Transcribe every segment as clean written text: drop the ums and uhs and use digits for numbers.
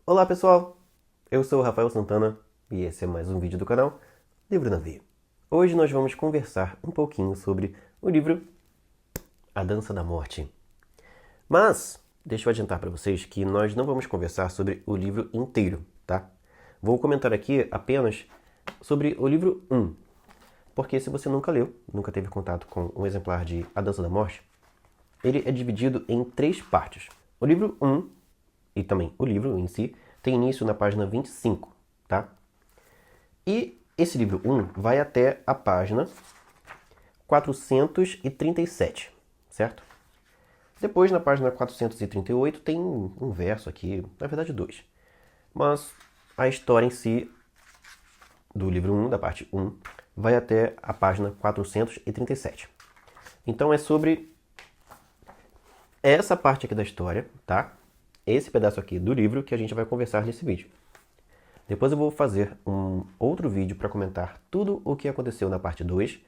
Olá pessoal, eu sou o Rafael Santana e esse é mais um vídeo do canal Livro na Veia. Hoje nós vamos conversar um pouquinho sobre o livro A Dança da Morte. Mas, deixa eu adiantar para vocês que nós não vamos conversar sobre o livro inteiro, tá? Vou comentar aqui apenas sobre o livro 1, porque se você nunca leu, nunca teve contato com um exemplar de A Dança da Morte, ele é dividido em 3 partes. O livro 1 e também o livro em si tem início na página 25, tá? E esse livro 1 vai até a página 437, certo? Depois, na página 438, tem um verso aqui, na verdade 2. Mas a história em si do livro 1, da parte 1, vai até a página 437. Então é sobre essa parte aqui da história, tá? Esse pedaço aqui do livro que a gente vai conversar nesse vídeo. Depois eu vou fazer um outro vídeo para comentar tudo o que aconteceu na parte 2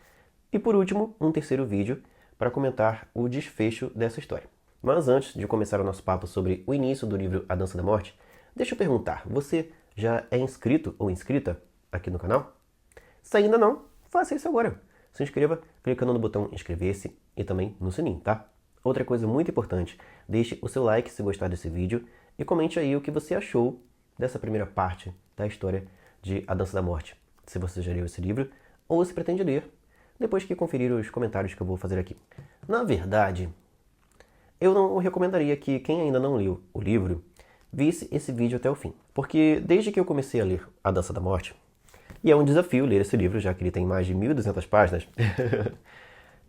e, por último, um terceiro vídeo para comentar o desfecho dessa história. Mas antes de começar o nosso papo sobre o início do livro A Dança da Morte, deixa eu perguntar, você já é inscrito ou inscrita aqui no canal? Se ainda não, faça isso agora. Se inscreva clicando no botão inscrever-se e também no sininho, tá? Outra coisa muito importante, deixe o seu like se gostar desse vídeo e comente aí o que você achou dessa primeira parte da história de A Dança da Morte. Se você já leu esse livro ou se pretende ler, depois que conferir os comentários que eu vou fazer aqui. Na verdade, eu não recomendaria que quem ainda não leu o livro visse esse vídeo até o fim. Porque desde que eu comecei a ler A Dança da Morte, e é um desafio ler esse livro, já que ele tem mais de 1.200 páginas,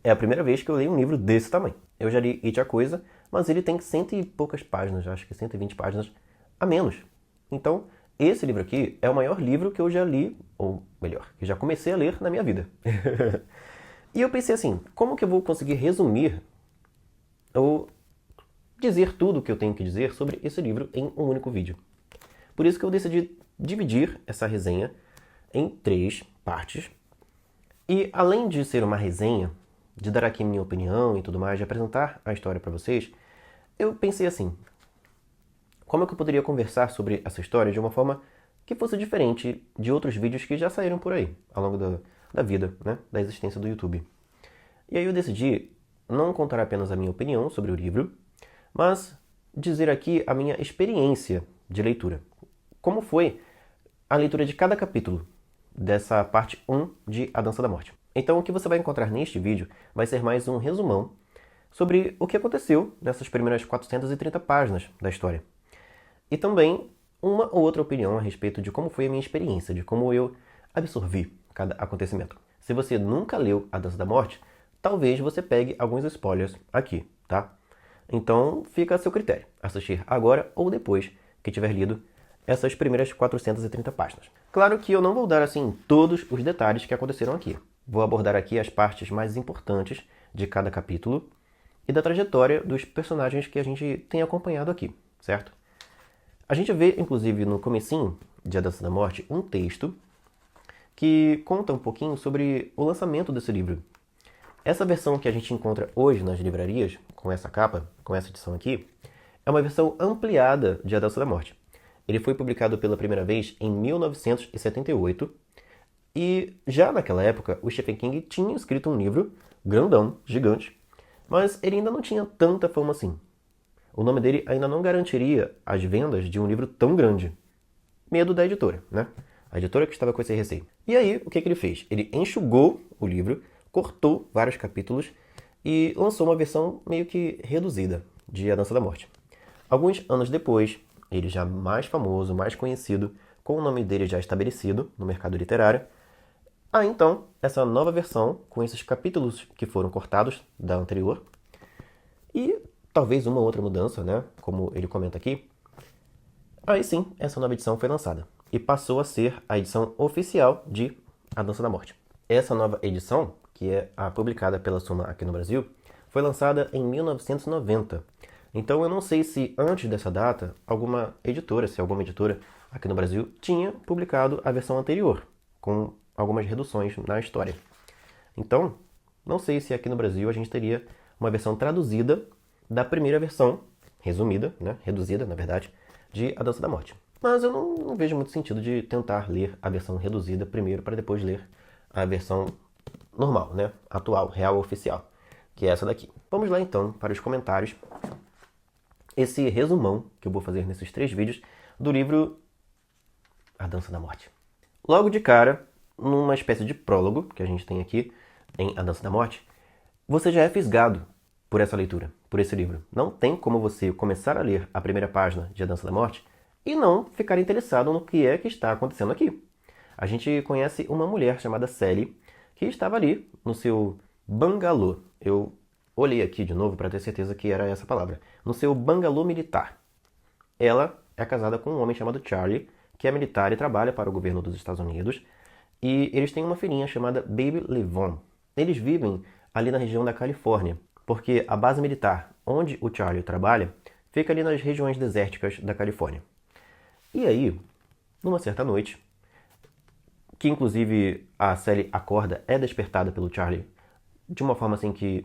é a primeira vez que eu leio um livro desse tamanho. Eu já li It a Coisa, mas ele tem 100 e poucas páginas, acho que 120 páginas a menos. Então, esse livro aqui é o maior livro que eu já li, ou melhor, que já comecei a ler na minha vida. E eu pensei assim, como que eu vou conseguir resumir ou dizer tudo o que eu tenho que dizer sobre esse livro em um único vídeo? Por isso que eu decidi dividir essa resenha em 3 partes. E além de ser uma resenha, de dar aqui minha opinião e tudo mais, de apresentar a história para vocês, eu pensei assim, como é que eu poderia conversar sobre essa história de uma forma que fosse diferente de outros vídeos que já saíram por aí, ao longo da vida, né, da existência do YouTube. E aí eu decidi não contar apenas a minha opinião sobre o livro, mas dizer aqui a minha experiência de leitura. Como foi a leitura de cada capítulo dessa parte 1 de A Dança da Morte. Então o que você vai encontrar neste vídeo vai ser mais um resumão sobre o que aconteceu nessas primeiras 430 páginas da história. E também uma ou outra opinião a respeito de como foi a minha experiência, de como eu absorvi cada acontecimento. Se você nunca leu A Dança da Morte, talvez você pegue alguns spoilers aqui, tá? Então fica a seu critério, assistir agora ou depois que tiver lido essas primeiras 430 páginas. Claro que eu não vou dar assim todos os detalhes que aconteceram aqui. Vou abordar aqui as partes mais importantes de cada capítulo e da trajetória dos personagens que a gente tem acompanhado aqui, certo? A gente vê, inclusive, no comecinho de A Dança da Morte, um texto que conta um pouquinho sobre o lançamento desse livro. Essa versão que a gente encontra hoje nas livrarias, com essa capa, com essa edição aqui, é uma versão ampliada de A Dança da Morte. Ele foi publicado pela primeira vez em 1978 e já naquela época o Stephen King tinha escrito um livro grandão, gigante, mas ele ainda não tinha tanta fama assim. O nome dele ainda não garantiria as vendas de um livro tão grande. Medo da editora, né? A editora que estava com esse receio. E aí, o que ele fez? Ele enxugou o livro, cortou vários capítulos e lançou uma versão meio que reduzida de A Dança da Morte. Alguns anos depois, ele já mais famoso, mais conhecido, com o nome dele já estabelecido no mercado literário. Então, essa nova versão, com esses capítulos que foram cortados da anterior, e talvez uma outra mudança, né, como ele comenta aqui, aí sim, essa nova edição foi lançada e passou a ser a edição oficial de A Dança da Morte. Essa nova edição, que é a publicada pela Suma aqui no Brasil, foi lançada em 1990. Então eu não sei se antes dessa data, alguma editora aqui no Brasil tinha publicado a versão anterior, com algumas reduções na história. Então, não sei se aqui no Brasil a gente teria uma versão traduzida da primeira versão, resumida, né, reduzida, na verdade, de A Dança da Morte. mas eu não vejo muito sentido de tentar ler a versão reduzida primeiro para depois ler a versão normal, né? Atual, real, oficial, que é essa daqui. Vamos lá então para os comentários. Esse resumão que eu vou fazer nesses 3 vídeos do livro A Dança da Morte. Logo de cara, numa espécie de prólogo que a gente tem aqui em A Dança da Morte, você já é fisgado por essa leitura, por esse livro. Não tem como você começar a ler a primeira página de A Dança da Morte e não ficar interessado no que é que está acontecendo aqui. A gente conhece uma mulher chamada Sally que estava ali no seu bangalô. Eu olhei aqui de novo para ter certeza que era essa palavra. No seu bangalô militar. Ela é casada com um homem chamado Charlie, que é militar e trabalha para o governo dos Estados Unidos. E eles têm uma filhinha chamada Baby Levon. Eles vivem ali na região da Califórnia, porque a base militar onde o Charlie trabalha fica ali nas regiões desérticas da Califórnia. E aí, numa certa noite, que inclusive a Sally acorda, é despertada pelo Charlie de uma forma assim que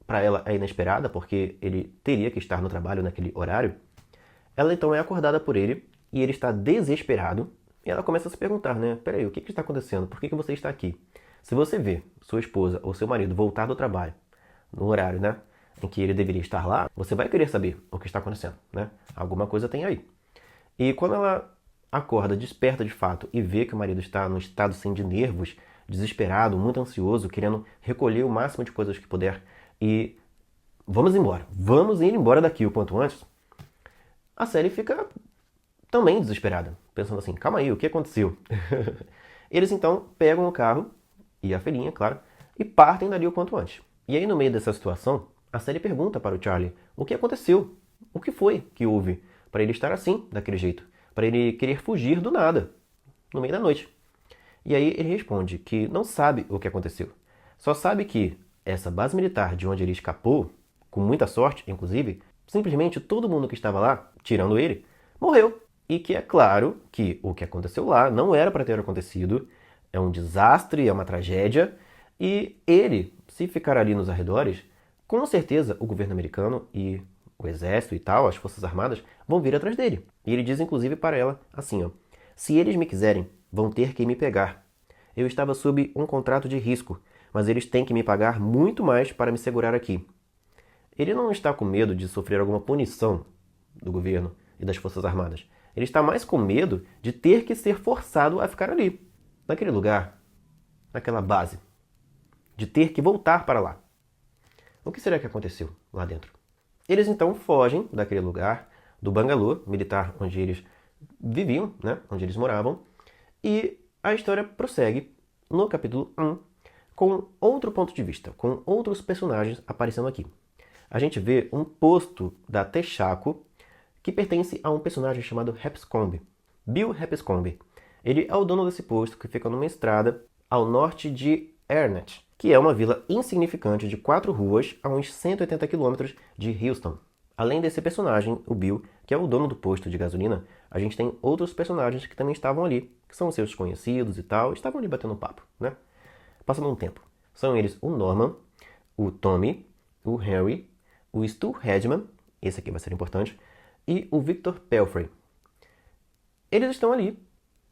para ela é inesperada, porque ele teria que estar no trabalho naquele horário. Ela então é acordada por ele e ele está desesperado e ela começa a se perguntar, né? Peraí, o que está acontecendo? Por que você está aqui? Se você vê sua esposa ou seu marido voltar do trabalho no horário, né, em que ele deveria estar lá, você vai querer saber o que está acontecendo, né? Alguma coisa tem aí. E quando ela acorda, desperta de fato e vê que o marido está num estado assim, de nervos, desesperado, muito ansioso, querendo recolher o máximo de coisas que puder e vamos embora, vamos ir embora daqui o quanto antes, a Sally fica também desesperada, pensando assim, calma aí, o que aconteceu? Eles então pegam o carro, e a filhinha, claro, e partem dali o quanto antes. E aí no meio dessa situação, a Sally pergunta para o Charlie o que aconteceu, o que foi que houve para ele estar assim, daquele jeito, para ele querer fugir do nada, no meio da noite. E aí ele responde que não sabe o que aconteceu, só sabe que essa base militar de onde ele escapou, com muita sorte, inclusive, simplesmente todo mundo que estava lá, tirando ele, morreu. E que é claro que o que aconteceu lá não era para ter acontecido, é um desastre, é uma tragédia, e ele, se ficar ali nos arredores, com certeza o governo americano e o exército e tal, as forças armadas, vão vir atrás dele. E ele diz inclusive para ela assim, ó, se eles me quiserem, vão ter que me pegar. Eu estava sob um contrato de risco, mas eles têm que me pagar muito mais para me segurar aqui. Ele não está com medo de sofrer alguma punição do governo e das forças armadas. Ele está mais com medo de ter que ser forçado a ficar ali, naquele lugar, naquela base, de ter que voltar para lá. O que será que aconteceu lá dentro? Eles então fogem daquele lugar, do bangalô militar onde eles viviam, né, onde eles moravam, e a história prossegue no capítulo 1 com outro ponto de vista, com outros personagens aparecendo aqui. A gente vê um posto da Texaco que pertence a um personagem chamado Hanscom, Bill Hanscom. Ele é o dono desse posto que fica numa estrada ao norte de Arnett, que é uma vila insignificante de 4 ruas a uns 180 quilômetros de Houston. Além desse personagem, o Bill, que é o dono do posto de gasolina, a gente tem outros personagens que também estavam ali, que são seus conhecidos e tal, estavam ali batendo papo, né? Passando um tempo. São eles o Norman, o Tommy, o Harry, o Stu Hedman, esse aqui vai ser importante, e o Victor Pelfrey. Eles estão ali,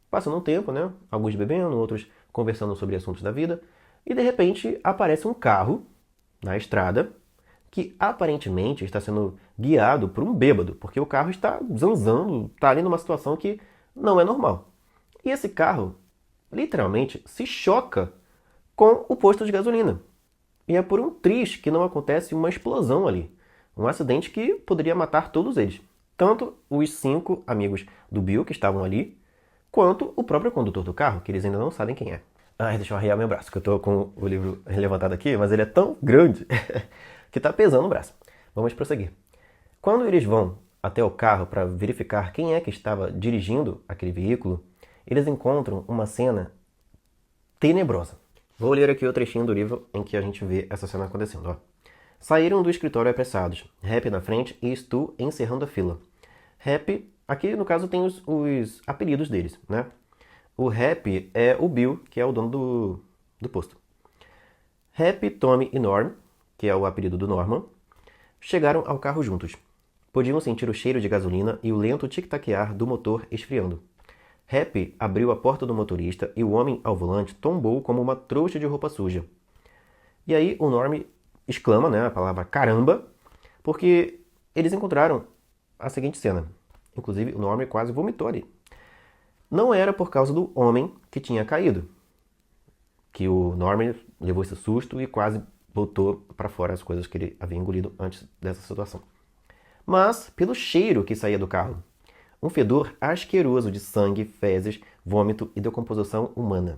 passando um tempo, né? Alguns bebendo, outros conversando sobre assuntos da vida, e de repente aparece um carro na estrada que aparentemente está sendo guiado por um bêbado, porque o carro está zanzando, está ali numa situação que não é normal. E esse carro, literalmente, se choca com o posto de gasolina. E é por um triz que não acontece uma explosão ali. Um acidente que poderia matar todos eles. Tanto os 5 amigos do Bill que estavam ali, quanto o próprio condutor do carro, que eles ainda não sabem quem é. Ai, deixa eu arrear meu braço, que eu tô com o livro levantado aqui, mas ele é tão grande que tá pesando o braço. Vamos prosseguir. Quando eles vão até o carro para verificar quem é que estava dirigindo aquele veículo, eles encontram uma cena tenebrosa. Vou ler aqui o trechinho do livro em que a gente vê essa cena acontecendo. Ó. Saíram do escritório apressados, Rap na frente e Stu encerrando a fila. Rap, aqui no caso tem os apelidos deles, né? O Rap é o Bill, que é o dono do posto. Rap, Tommy e Norm, que é o apelido do Norman, chegaram ao carro juntos. Podiam sentir o cheiro de gasolina e o lento tic-taquear do motor esfriando. Happy abriu a porta do motorista e o homem ao volante tombou como uma trouxa de roupa suja. E aí o Norm exclama, né, a palavra caramba, porque eles encontraram a seguinte cena. Inclusive, o Norm quase vomitou ali. Não era por causa do homem que tinha caído, que o Norm levou esse susto e quase botou para fora as coisas que ele havia engolido antes dessa situação. Mas pelo cheiro que saía do carro. Um fedor asqueroso de sangue, fezes, vômito e decomposição humana.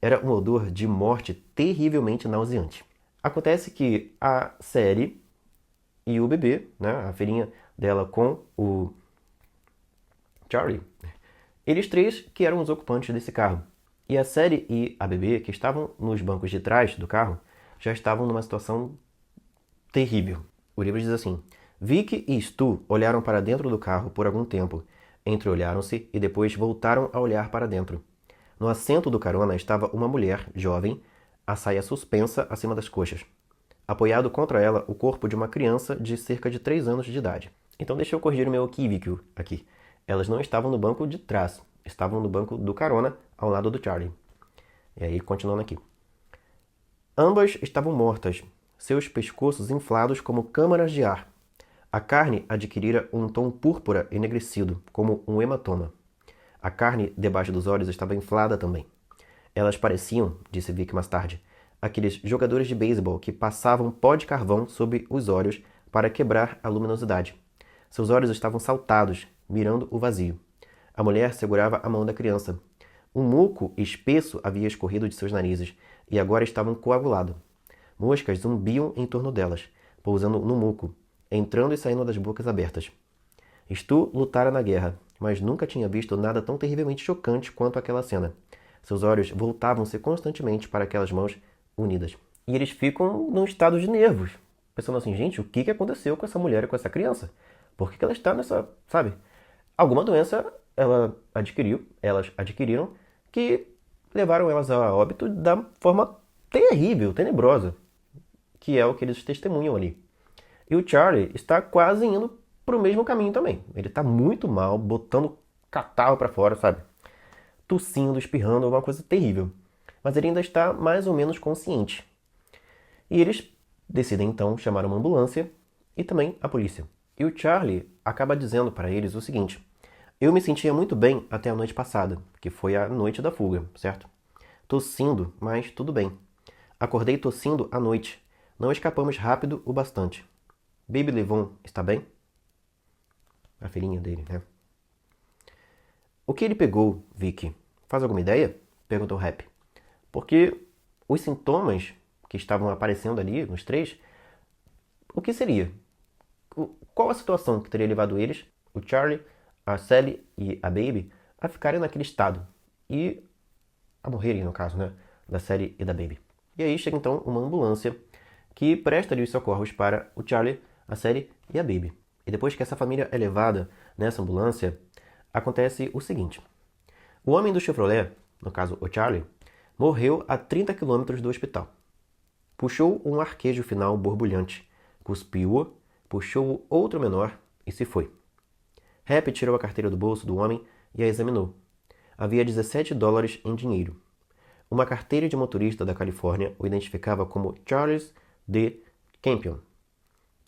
Era um odor de morte terrivelmente nauseante. Acontece que a Sally e o bebê, né, a filhinha dela com o Charlie, eles três que eram os ocupantes desse carro. E a Sally e a bebê, que estavam nos bancos de trás do carro, já estavam numa situação terrível. O livro diz assim: Vic e Stu olharam para dentro do carro por algum tempo. Entreolharam-se e depois voltaram a olhar para dentro. No assento do carona estava uma mulher, jovem, a saia suspensa acima das coxas. Apoiado contra ela, o corpo de uma criança de cerca de 3 anos de idade. Então deixa eu corrigir o meu equívoco aqui. Elas não estavam no banco de trás, estavam no banco do carona, ao lado do Charlie. E aí, continuando aqui. Ambas estavam mortas, seus pescoços inflados como câmaras de ar. A carne adquirira um tom púrpura enegrecido, como um hematoma. A carne debaixo dos olhos estava inflada também. Elas pareciam, disse Vic mais tarde, aqueles jogadores de beisebol que passavam pó de carvão sobre os olhos para quebrar a luminosidade. Seus olhos estavam saltados, mirando o vazio. A mulher segurava a mão da criança. Um muco espesso havia escorrido de seus narizes e agora estavam coagulados. Moscas zumbiam em torno delas, pousando no muco, entrando e saindo das bocas abertas. Stu lutara na guerra, mas nunca tinha visto nada tão terrivelmente chocante quanto aquela cena. Seus olhos voltavam-se constantemente para aquelas mãos unidas. E eles ficam num estado de nervos, pensando assim, gente, o que aconteceu com essa mulher e com essa criança? Por que ela está nessa, sabe? Alguma doença elas adquiriram, que levaram elas a óbito da forma terrível, tenebrosa, que é o que eles testemunham ali. E o Charlie está quase indo para o mesmo caminho também. Ele está muito mal, botando catarro para fora, sabe? Tossindo, espirrando, uma coisa terrível. Mas ele ainda está mais ou menos consciente. E eles decidem então chamar uma ambulância e também a polícia. E o Charlie acaba dizendo para eles o seguinte: eu me sentia muito bem até a noite passada, que foi a noite da fuga, certo? Tossindo, mas tudo bem. Acordei tossindo à noite. Não escapamos rápido o bastante. Baby Levon está bem? A filhinha dele, né? O que ele pegou, Vicky? Faz alguma ideia? Perguntou Happy. Porque os sintomas que estavam aparecendo ali, nos três, o que seria? Qual a situação que teria levado eles, o Charlie, a Sally e a Baby, a ficarem naquele estado? E a morrerem, no caso, né? Da Sally e da Baby. E aí chega então uma ambulância que presta ali os socorros para o Charlie, a Sally e a Baby. E depois que essa família é levada nessa ambulância, acontece o seguinte. O homem do Chevrolet, no caso o Charlie, morreu a 30 quilômetros do hospital. Puxou um arquejo final borbulhante, cuspiu-o, puxou outro menor e se foi. Happy tirou a carteira do bolso do homem e a examinou. Havia $17 em dinheiro. Uma carteira de motorista da Califórnia o identificava como Charles D. Campion.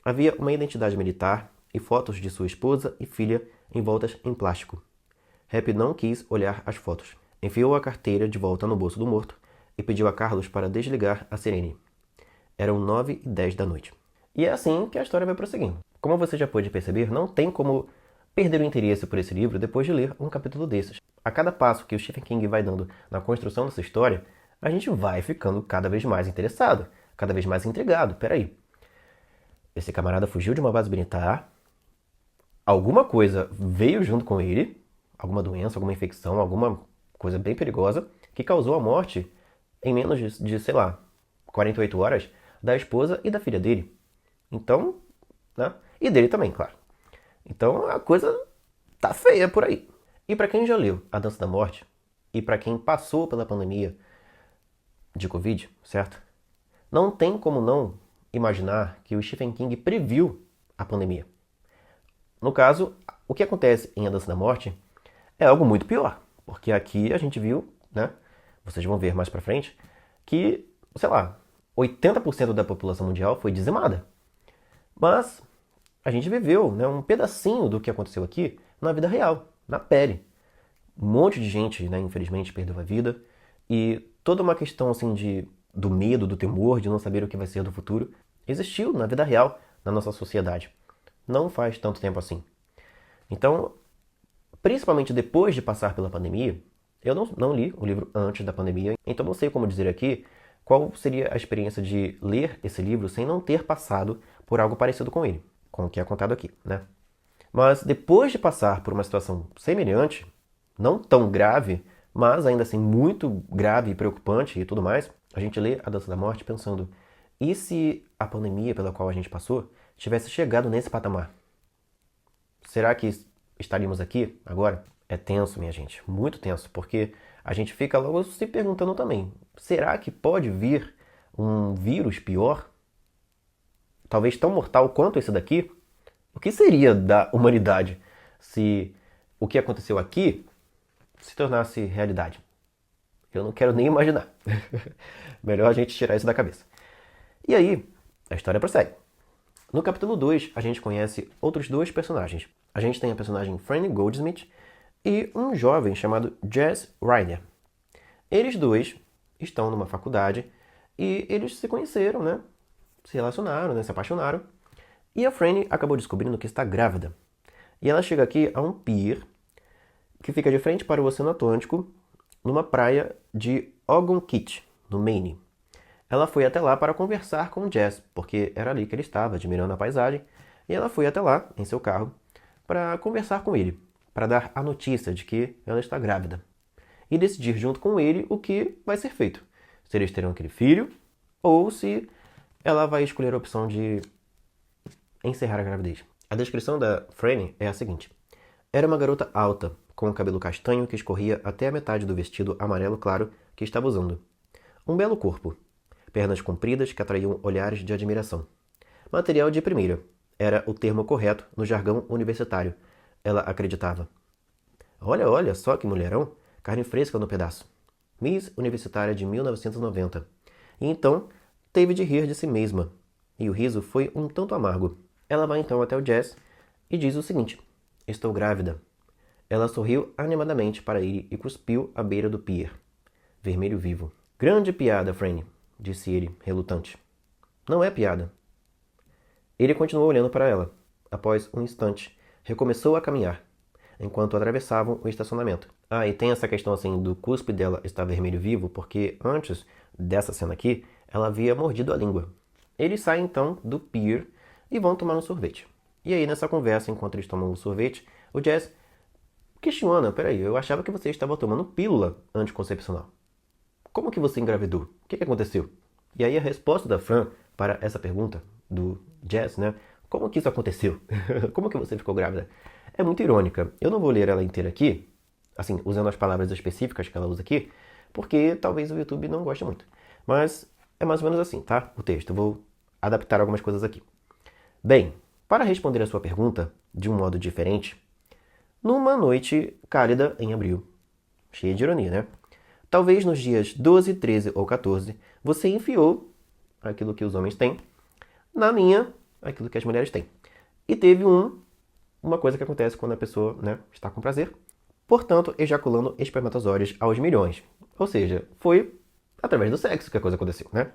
Havia uma identidade militar e fotos de sua esposa e filha envoltas em plástico. Happy não quis olhar as fotos. Enfiou a carteira de volta no bolso do morto e pediu a Carlos para desligar a sirene. Eram 9h10 da noite. E é assim que a história vai prosseguindo. Como você já pôde perceber, não tem como perder o interesse por esse livro depois de ler um capítulo desses. A cada passo que o Stephen King vai dando na construção dessa história, a gente vai ficando cada vez mais interessado, cada vez mais intrigado. Peraí, esse camarada fugiu de uma base militar, alguma coisa veio junto com ele, alguma doença, alguma infecção, alguma coisa bem perigosa, que causou a morte em menos de, sei lá, 48 horas da esposa e da filha dele. Então, né? E dele também, claro. Então a coisa tá feia por aí. E para quem já leu A Dança da Morte, e para quem passou pela pandemia de Covid, certo? Não tem como não imaginar que o Stephen King previu a pandemia. No caso, o que acontece em A Dança da Morte é algo muito pior, porque aqui a gente viu, né, vocês vão ver mais pra frente, que, sei lá, 80% da população mundial foi dizimada. Mas a gente viveu, né, um pedacinho do que aconteceu aqui na vida real, na pele. Um monte de gente, né, infelizmente, perdeu a vida. E toda uma questão assim do medo, do temor, de não saber o que vai ser do futuro, existiu na vida real, na nossa sociedade. Não faz tanto tempo assim. Então, principalmente depois de passar pela pandemia, eu não li o livro antes da pandemia, então não sei como dizer aqui qual seria a experiência de ler esse livro sem não ter passado por algo parecido com ele, com o que é contado aqui, né? Mas depois de passar por uma situação semelhante, não tão grave, mas ainda assim muito grave e preocupante e tudo mais, a gente lê A Dança da Morte pensando, e se a pandemia pela qual a gente passou tivesse chegado nesse patamar? Será que estaríamos aqui agora? É tenso, minha gente, muito tenso, porque a gente fica logo se perguntando também, será que pode vir um vírus pior? Talvez tão mortal quanto esse daqui? O que seria da humanidade se o que aconteceu aqui se tornasse realidade? Eu não quero nem imaginar. Melhor a gente tirar isso da cabeça. E aí, a história prossegue. No capítulo 2, a gente conhece outros dois personagens. A gente tem a personagem Franny Goldsmith e um jovem chamado Jess Reiner. Eles dois estão numa faculdade e eles se conheceram, né? Se relacionaram, né? Se apaixonaram. E a Franny acabou descobrindo que está grávida. E ela chega aqui a um pier que fica de frente para o Oceano Atlântico, numa praia de Ogunquit, no Maine. Ela foi até lá para conversar com o Jess, porque era ali que ele estava, admirando a paisagem, e ela foi até lá, em seu carro, para conversar com ele, para dar a notícia de que ela está grávida. E decidir junto com ele o que vai ser feito. Se eles terão aquele filho, ou se ela vai escolher a opção de encerrar a gravidez. A descrição da Franny é a seguinte. Era uma garota alta, com o cabelo castanho que escorria até a metade do vestido amarelo claro que estava usando. Um belo corpo. Pernas compridas que atraíam olhares de admiração. Material de primeira. Era o termo correto no jargão universitário. Ela acreditava. Olha, olha só que mulherão. Carne fresca no pedaço. Miss Universitária de 1990. E então, teve de rir de si mesma. E o riso foi um tanto amargo. Ela vai então até o Jess e diz o seguinte. Estou grávida. Ela sorriu animadamente para ele e cuspiu à beira do pier. Vermelho vivo. Grande piada, Franny, disse ele, relutante. Não é piada. Ele continuou olhando para ela. Após um instante, recomeçou a caminhar, enquanto atravessavam o estacionamento. Ah, e tem essa questão assim do cuspe dela estar vermelho vivo, porque antes dessa cena aqui, ela havia mordido a língua. Eles saem então do pier e vão tomar um sorvete. E aí, nessa conversa, enquanto eles tomam o sorvete, o Jess questiona, peraí, eu achava que você estava tomando pílula anticoncepcional. Como que você engravidou? O que aconteceu? E aí a resposta da Fran para essa pergunta do Jess, né? Como que isso aconteceu? Como que você ficou grávida? É muito irônica. Eu não vou ler ela inteira aqui, assim, usando as palavras específicas que ela usa aqui, porque talvez o YouTube não goste muito. Mas é mais ou menos assim, tá? O texto. Eu vou adaptar algumas coisas aqui. Bem, para responder a sua pergunta de um modo diferente, numa noite cálida em abril. Cheia de ironia, né? Talvez nos dias 12, 13 ou 14, você enfiou aquilo que os homens têm na linha, aquilo que as mulheres têm. E teve uma coisa que acontece quando a pessoa, né, está com prazer, portanto, ejaculando espermatozoides aos milhões. Ou seja, foi através do sexo que a coisa aconteceu, né?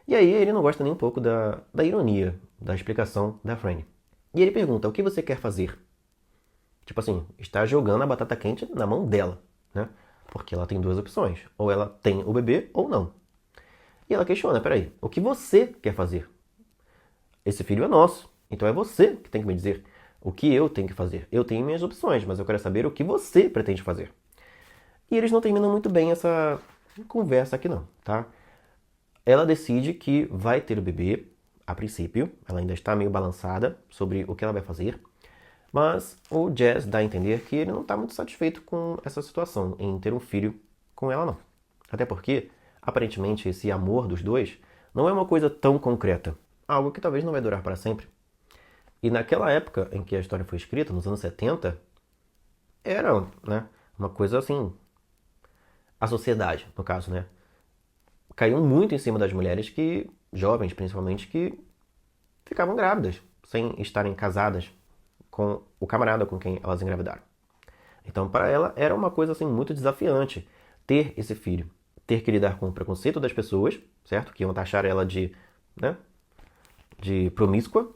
E aí ele não gosta nem um pouco da ironia, da explicação da Franny. E ele pergunta, o que você quer fazer? Tipo assim, está jogando a batata quente na mão dela, né? Porque ela tem duas opções. Ou ela tem o bebê ou não. E ela questiona, peraí, o que você quer fazer? Esse filho é nosso. Então é você que tem que me dizer o que eu tenho que fazer. Eu tenho minhas opções, mas eu quero saber o que você pretende fazer. E eles não terminam muito bem essa conversa aqui não, tá? Ela decide que vai ter o bebê, a princípio. Ela ainda está meio balançada sobre o que ela vai fazer. Mas o Jess dá a entender que ele não está muito satisfeito com essa situação, em ter um filho com ela não. Até porque, aparentemente, esse amor dos dois não é uma coisa tão concreta. Algo que talvez não vai durar para sempre. E naquela época em que a história foi escrita, nos anos 70, era, né, uma coisa assim, a sociedade, no caso, né, caiu muito em cima das mulheres que, jovens principalmente, que ficavam grávidas, sem estarem casadas com o camarada com quem elas engravidaram. Então, para ela, era uma coisa assim muito desafiante ter esse filho, ter que lidar com o preconceito das pessoas, certo? Que iam taxar ela de, né, de promíscua,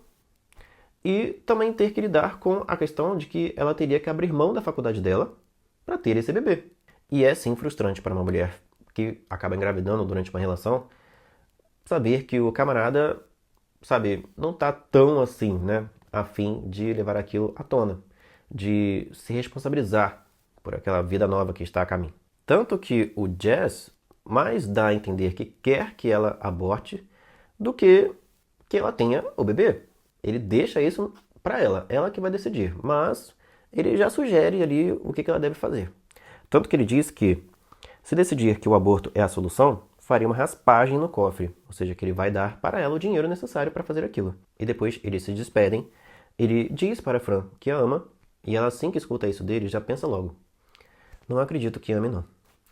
e também ter que lidar com a questão de que ela teria que abrir mão da faculdade dela para ter esse bebê. E é sim frustrante para uma mulher que acaba engravidando durante uma relação saber que o camarada, sabe, não tá tão assim, né, a fim de levar aquilo à tona, de se responsabilizar por aquela vida nova que está a caminho. Tanto que o Jazz mais dá a entender que quer que ela aborte do que ela tenha o bebê. Ele deixa isso para ela que vai decidir, mas ele já sugere ali o que ela deve fazer. Tanto que ele diz que, se decidir que o aborto é a solução, faria uma raspagem no cofre, ou seja, que ele vai dar para ela o dinheiro necessário para fazer aquilo. E depois eles se despedem, ele diz para Fran que a ama, e ela assim que escuta isso dele já pensa logo: não acredito que ame não.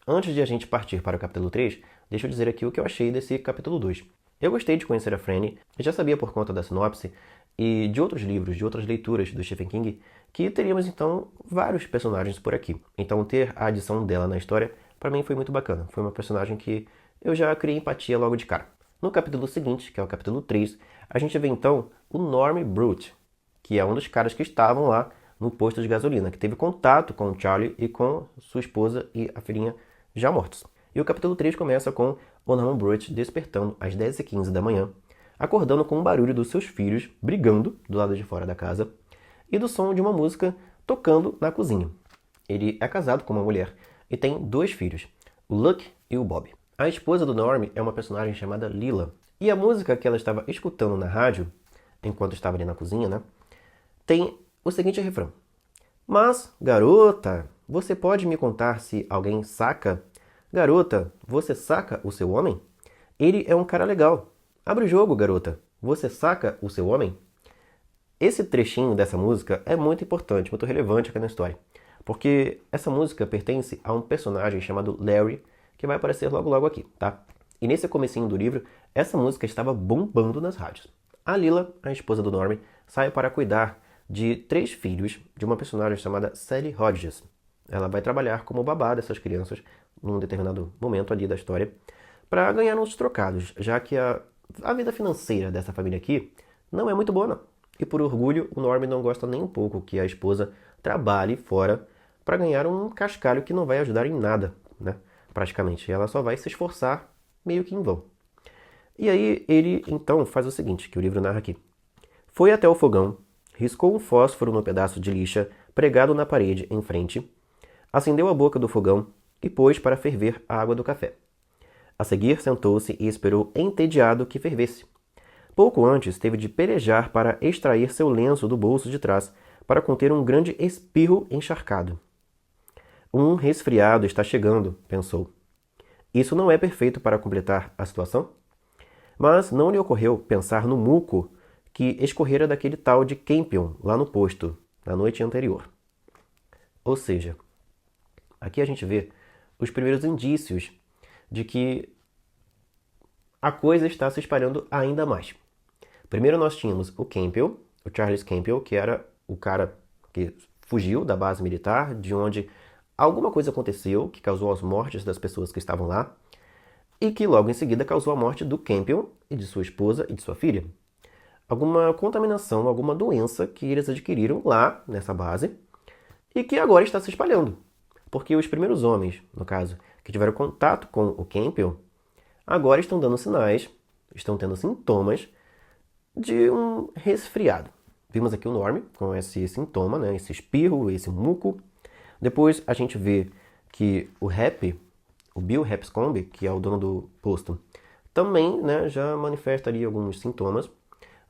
Antes de a gente partir para o capítulo 3, deixa eu dizer aqui o que eu achei desse capítulo 2. Eu gostei de conhecer a Franny, eu já sabia por conta da sinopse e de outros livros, de outras leituras do Stephen King, que teríamos então vários personagens por aqui. Então ter a adição dela na história, para mim foi muito bacana. Foi uma personagem que eu já criei empatia logo de cara. No capítulo seguinte, que é o capítulo 3, a gente vê então o Norm Brute, que é um dos caras que estavam lá no posto de gasolina, que teve contato com o Charlie e com sua esposa e a filhinha já mortos. E o capítulo 3 começa com o Norman Brute despertando às 10h15 da manhã, acordando com o barulho dos seus filhos brigando do lado de fora da casa e do som de uma música tocando na cozinha. Ele é casado com uma mulher e tem 2 filhos, o Luke e o Bob. A esposa do Norm é uma personagem chamada Lila, e a música que ela estava escutando na rádio, enquanto estava ali na cozinha, né, tem o seguinte refrão: mas, garota, você pode me contar se alguém saca? Garota, você saca o seu homem? Ele é um cara legal. Abre o jogo, garota. Você saca o seu homem? Esse trechinho dessa música é muito importante, muito relevante aqui na história, porque essa música pertence a um personagem chamado Larry, que vai aparecer logo logo aqui, tá? E nesse comecinho do livro, essa música estava bombando nas rádios. A Lila, a esposa do Norm, sai para cuidar de 3 filhos de uma personagem chamada Sally Hodges. Ela vai trabalhar como babá dessas crianças num determinado momento ali da história para ganhar uns trocados, já que a vida financeira dessa família aqui não é muito boa, não. E por orgulho, o Norm não gosta nem um pouco que a esposa trabalhe fora para ganhar um cascalho que não vai ajudar em nada, né? Praticamente. Ela só vai se esforçar meio que em vão. E aí ele então faz o seguinte, que o livro narra aqui. Foi até o fogão, riscou um fósforo no pedaço de lixa pregado na parede em frente, acendeu a boca do fogão e pôs para ferver a água do café. A seguir sentou-se e esperou entediado que fervesse. Pouco antes teve de pelejar para extrair seu lenço do bolso de trás para conter um grande espirro encharcado. Um resfriado está chegando, pensou. Isso não é perfeito para completar a situação? Mas não lhe ocorreu pensar no muco que escorrera daquele tal de Campion lá no posto, na noite anterior. Ou seja, aqui a gente vê os primeiros indícios de que a coisa está se espalhando ainda mais. Primeiro nós tínhamos o Campbell, o Charles Campbell, que era o cara que fugiu da base militar, de onde alguma coisa aconteceu que causou as mortes das pessoas que estavam lá, e que logo em seguida causou a morte do Campbell e de sua esposa e de sua filha. Alguma contaminação, alguma doença que eles adquiriram lá nessa base e que agora está se espalhando. Porque os primeiros homens, no caso, que tiveram contato com o Campbell, agora estão dando sinais, estão tendo sintomas de um resfriado. Vimos aqui o Norm com esse sintoma, né, esse espirro, esse muco. Depois a gente vê que o Bill Hapscomb, que é o dono do posto, também, né, já manifesta ali alguns sintomas.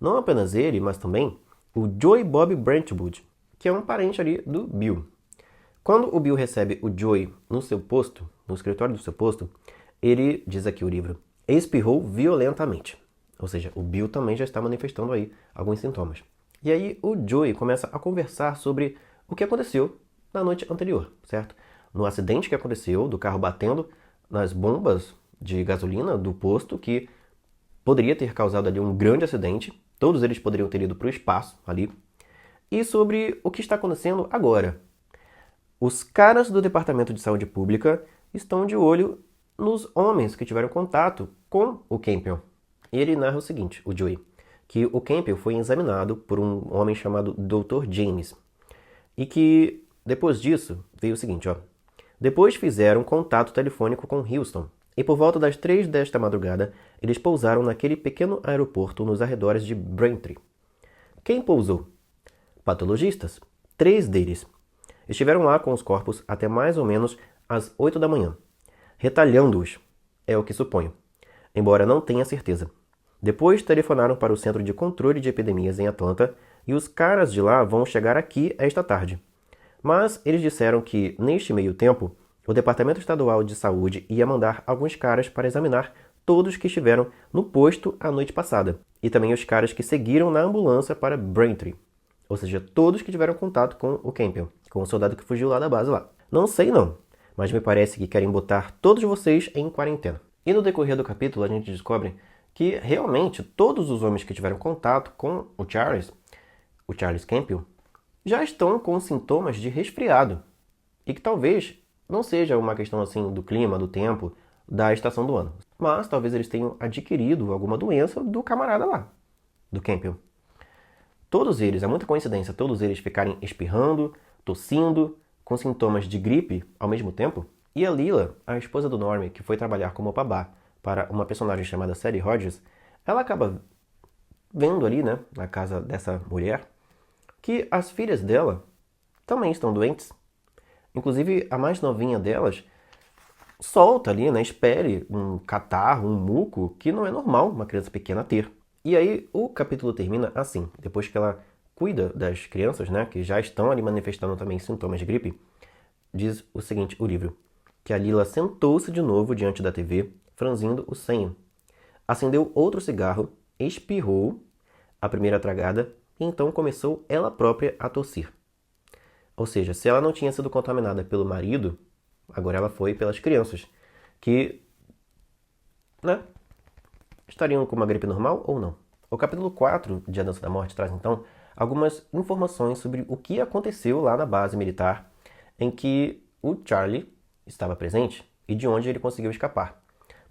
Não apenas ele, mas também o Joey Bob Brentwood, que é um parente ali do Bill. Quando o Bill recebe o Joey no seu posto, no escritório do seu posto, ele, diz aqui o livro, espirrou violentamente. Ou seja, o Bill também já está manifestando aí alguns sintomas. E aí o Joey começa a conversar sobre o que aconteceu na noite anterior, certo? No acidente que aconteceu, do carro batendo nas bombas de gasolina do posto, que poderia ter causado ali um grande acidente. Todos eles poderiam ter ido para o espaço ali. E sobre o que está acontecendo agora. Os caras do Departamento de Saúde Pública estão de olho nos homens que tiveram contato com o Campbell. E ele narra o seguinte, o Joey, que o Campbell foi examinado por um homem chamado Dr. James. E que, depois disso, veio o seguinte, ó. Depois fizeram contato telefônico com Houston. E por volta das 3 desta madrugada, eles pousaram naquele pequeno aeroporto nos arredores de Braintree. Quem pousou? Patologistas. 3 deles. Estiveram lá com os corpos até mais ou menos às 8 da manhã, retalhando-os, é o que suponho, embora não tenha certeza. Depois telefonaram para o Centro de Controle de Epidemias em Atlanta e os caras de lá vão chegar aqui esta tarde. Mas eles disseram que, neste meio tempo, o Departamento Estadual de Saúde ia mandar alguns caras para examinar todos que estiveram no posto a noite passada, e também os caras que seguiram na ambulância para Braintree. Ou seja, todos que tiveram contato com o Campbell, com o soldado que fugiu lá da base lá. Não sei não, mas me parece que querem botar todos vocês em quarentena. E no decorrer do capítulo a gente descobre que realmente todos os homens que tiveram contato com o Charles Campbell, já estão com sintomas de resfriado. E que talvez não seja uma questão assim do clima, do tempo, da estação do ano. Mas talvez eles tenham adquirido alguma doença do camarada lá, do Campbell. Todos eles, é muita coincidência, todos eles ficarem espirrando, tossindo, com sintomas de gripe ao mesmo tempo. E a Lila, a esposa do Normie, que foi trabalhar como babá para uma personagem chamada Sally Rogers, ela acaba vendo ali, né, na casa dessa mulher, que as filhas dela também estão doentes. Inclusive, a mais novinha delas solta ali, né, espere um catarro, um muco, que não é normal uma criança pequena ter. E aí o capítulo termina assim, depois que ela cuida das crianças, né, que já estão ali manifestando também sintomas de gripe, diz o seguinte, o livro, que a Lila sentou-se de novo diante da TV, franzindo o senho. Acendeu outro cigarro, espirrou a primeira tragada e então começou ela própria a tossir. Ou seja, se ela não tinha sido contaminada pelo marido, agora ela foi pelas crianças, que, né, estariam com uma gripe normal ou não. O capítulo 4 de A Dança da Morte traz, então, algumas informações sobre o que aconteceu lá na base militar em que o Charlie estava presente e de onde ele conseguiu escapar.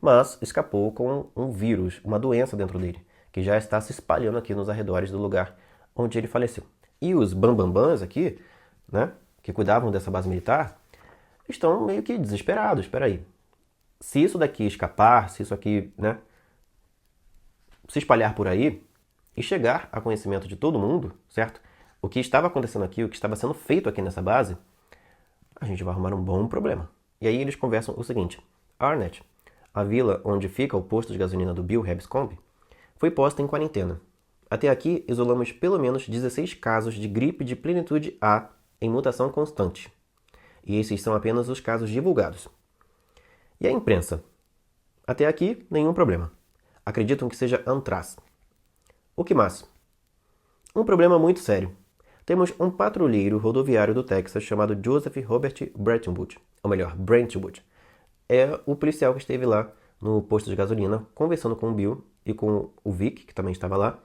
Mas escapou com um vírus, uma doença dentro dele, que já está se espalhando aqui nos arredores do lugar onde ele faleceu. E os bambambãs aqui, né, que cuidavam dessa base militar, estão meio que desesperados. Espera aí. Se isso daqui escapar, se isso aqui, né, se espalhar por aí e chegar a conhecimento de todo mundo, certo? O que estava acontecendo aqui, o que estava sendo feito aqui nessa base, a gente vai arrumar um bom problema. E aí eles conversam o seguinte: Arnett, a vila onde fica o posto de gasolina do Bill Hebscombe, foi posta em quarentena. Até aqui, isolamos pelo menos 16 casos de gripe de plenitude A em mutação constante. E esses são apenas os casos divulgados. E a imprensa? Até aqui, nenhum problema. Acreditam que seja antrax. O que mais? Um problema muito sério. Temos um patrulheiro rodoviário do Texas chamado Joseph Robert Brentwood. Ou melhor, Brentwood. É o policial que esteve lá no posto de gasolina, conversando com o Bill e com o Vic, que também estava lá,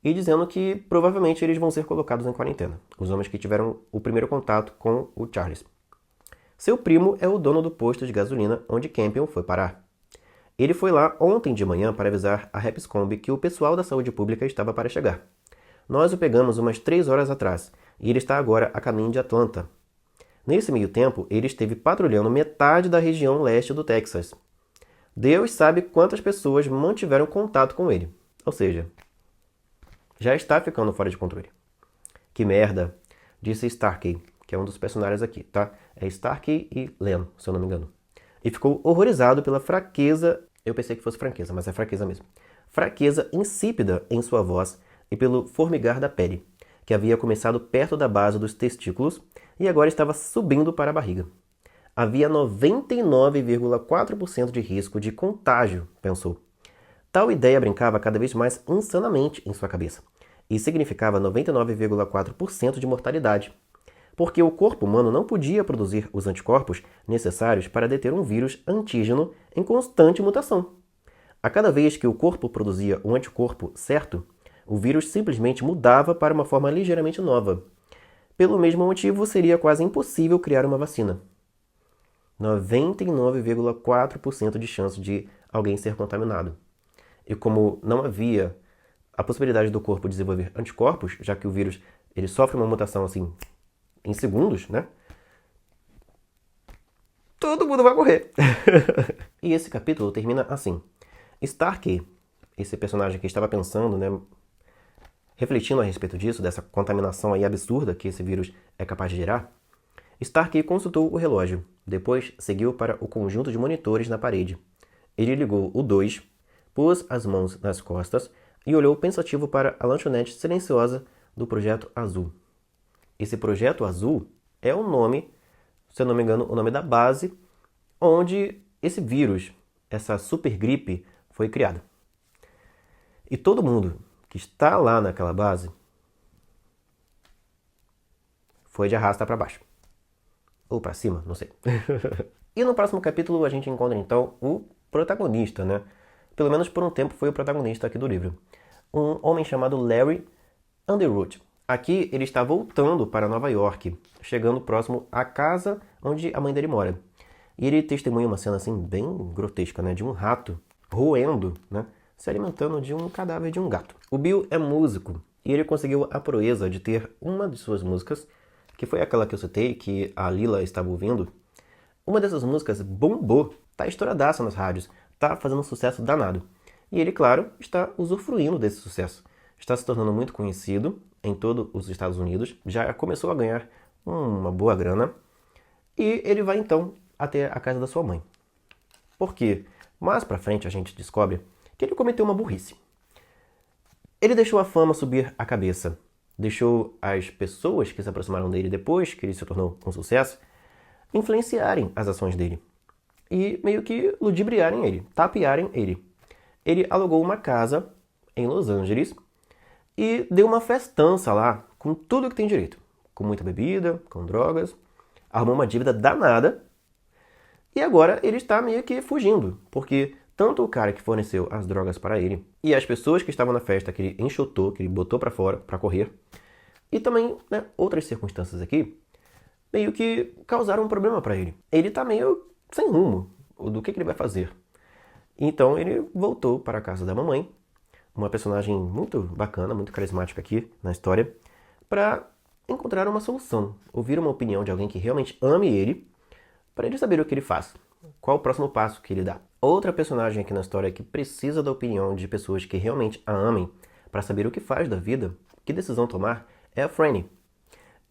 e dizendo que provavelmente eles vão ser colocados em quarentena, os homens que tiveram o primeiro contato com o Charles. Seu primo é o dono do posto de gasolina onde Campbell foi parar. Ele foi lá ontem de manhã para avisar a Hebscombe que o pessoal da saúde pública estava para chegar. Nós o pegamos umas 3 horas atrás e ele está agora a caminho de Atlanta. Nesse meio tempo, ele esteve patrulhando metade da região leste do Texas. Deus sabe quantas pessoas mantiveram contato com ele. Ou seja, já está ficando fora de controle. Que merda, disse Starkey, que é um dos personagens aqui, tá? É Starkey e Len, se eu não me engano. E ficou horrorizado pela fraqueza, eu pensei que fosse franqueza, mas é fraqueza mesmo. Fraqueza insípida em sua voz e pelo formigar da pele, que havia começado perto da base dos testículos e agora estava subindo para a barriga. Havia 99,4% de risco de contágio, pensou. Tal ideia brincava cada vez mais insanamente em sua cabeça. e significava 99,4% de mortalidade, porque o corpo humano não podia produzir os anticorpos necessários para deter um vírus antígeno em constante mutação. A cada vez que o corpo produzia um anticorpo certo, o vírus simplesmente mudava para uma forma ligeiramente nova. Pelo mesmo motivo, seria quase impossível criar uma vacina. 99,4% de chance de alguém ser contaminado. E como não havia a possibilidade do corpo desenvolver anticorpos, já que o vírus ele sofre uma mutação assim em segundos, né? Todo mundo vai morrer. E esse capítulo termina assim. Starkey, esse personagem que estava pensando, né, refletindo a respeito disso, dessa contaminação aí absurda que esse vírus é capaz de gerar, Starkey consultou o relógio, depois seguiu para o conjunto de monitores na parede. Ele ligou o 2, pôs as mãos nas costas e olhou pensativo para a lanchonete silenciosa do Projeto Azul. Esse Projeto Azul é o nome, se eu não me engano, o nome da base onde esse vírus, essa super gripe, foi criado. E todo mundo que está lá naquela base foi de arrasta para baixo. Ou para cima, não sei. E no próximo capítulo a gente encontra então o protagonista, né? Pelo menos por um tempo foi o protagonista aqui do livro. Um homem chamado Larry Underwood. Aqui ele está voltando para Nova York, chegando próximo à casa onde a mãe dele mora. E ele testemunha uma cena assim bem grotesca, né? De um rato roendo, né? Se alimentando de um cadáver de um gato. O Bill é músico e ele conseguiu a proeza de ter uma de suas músicas, que foi aquela que eu citei, que a Lila estava ouvindo. Uma dessas músicas bombou, tá estouradaça nas rádios, tá fazendo um sucesso danado. E ele, claro, está usufruindo desse sucesso. Está se tornando muito conhecido em todos os Estados Unidos, já começou a ganhar uma boa grana, e ele vai então até a casa da sua mãe. Por quê? Mais pra frente a gente descobre que ele cometeu uma burrice. Ele deixou a fama subir a cabeça, deixou as pessoas que se aproximaram dele depois que ele se tornou um sucesso influenciarem as ações dele e meio que ludibriarem ele, tapearem ele. Ele alugou uma casa em Los Angeles e deu uma festança lá com tudo que tem direito, com muita bebida, com drogas, arrumou uma dívida danada e agora ele está meio que fugindo, porque tanto o cara que forneceu as drogas para ele e as pessoas que estavam na festa que ele enxotou, que ele botou para fora para correr, e também, né, outras circunstâncias aqui, meio que causaram um problema para ele. Ele está meio sem rumo do que ele vai fazer. Então ele voltou para a casa da mamãe, uma personagem muito bacana, muito carismática aqui na história, para encontrar uma solução, ouvir uma opinião de alguém que realmente ame ele, para ele saber o que ele faz, qual o próximo passo que ele dá. Outra personagem aqui na história que precisa da opinião de pessoas que realmente a amem para saber o que faz da vida, que decisão tomar, é a Franny.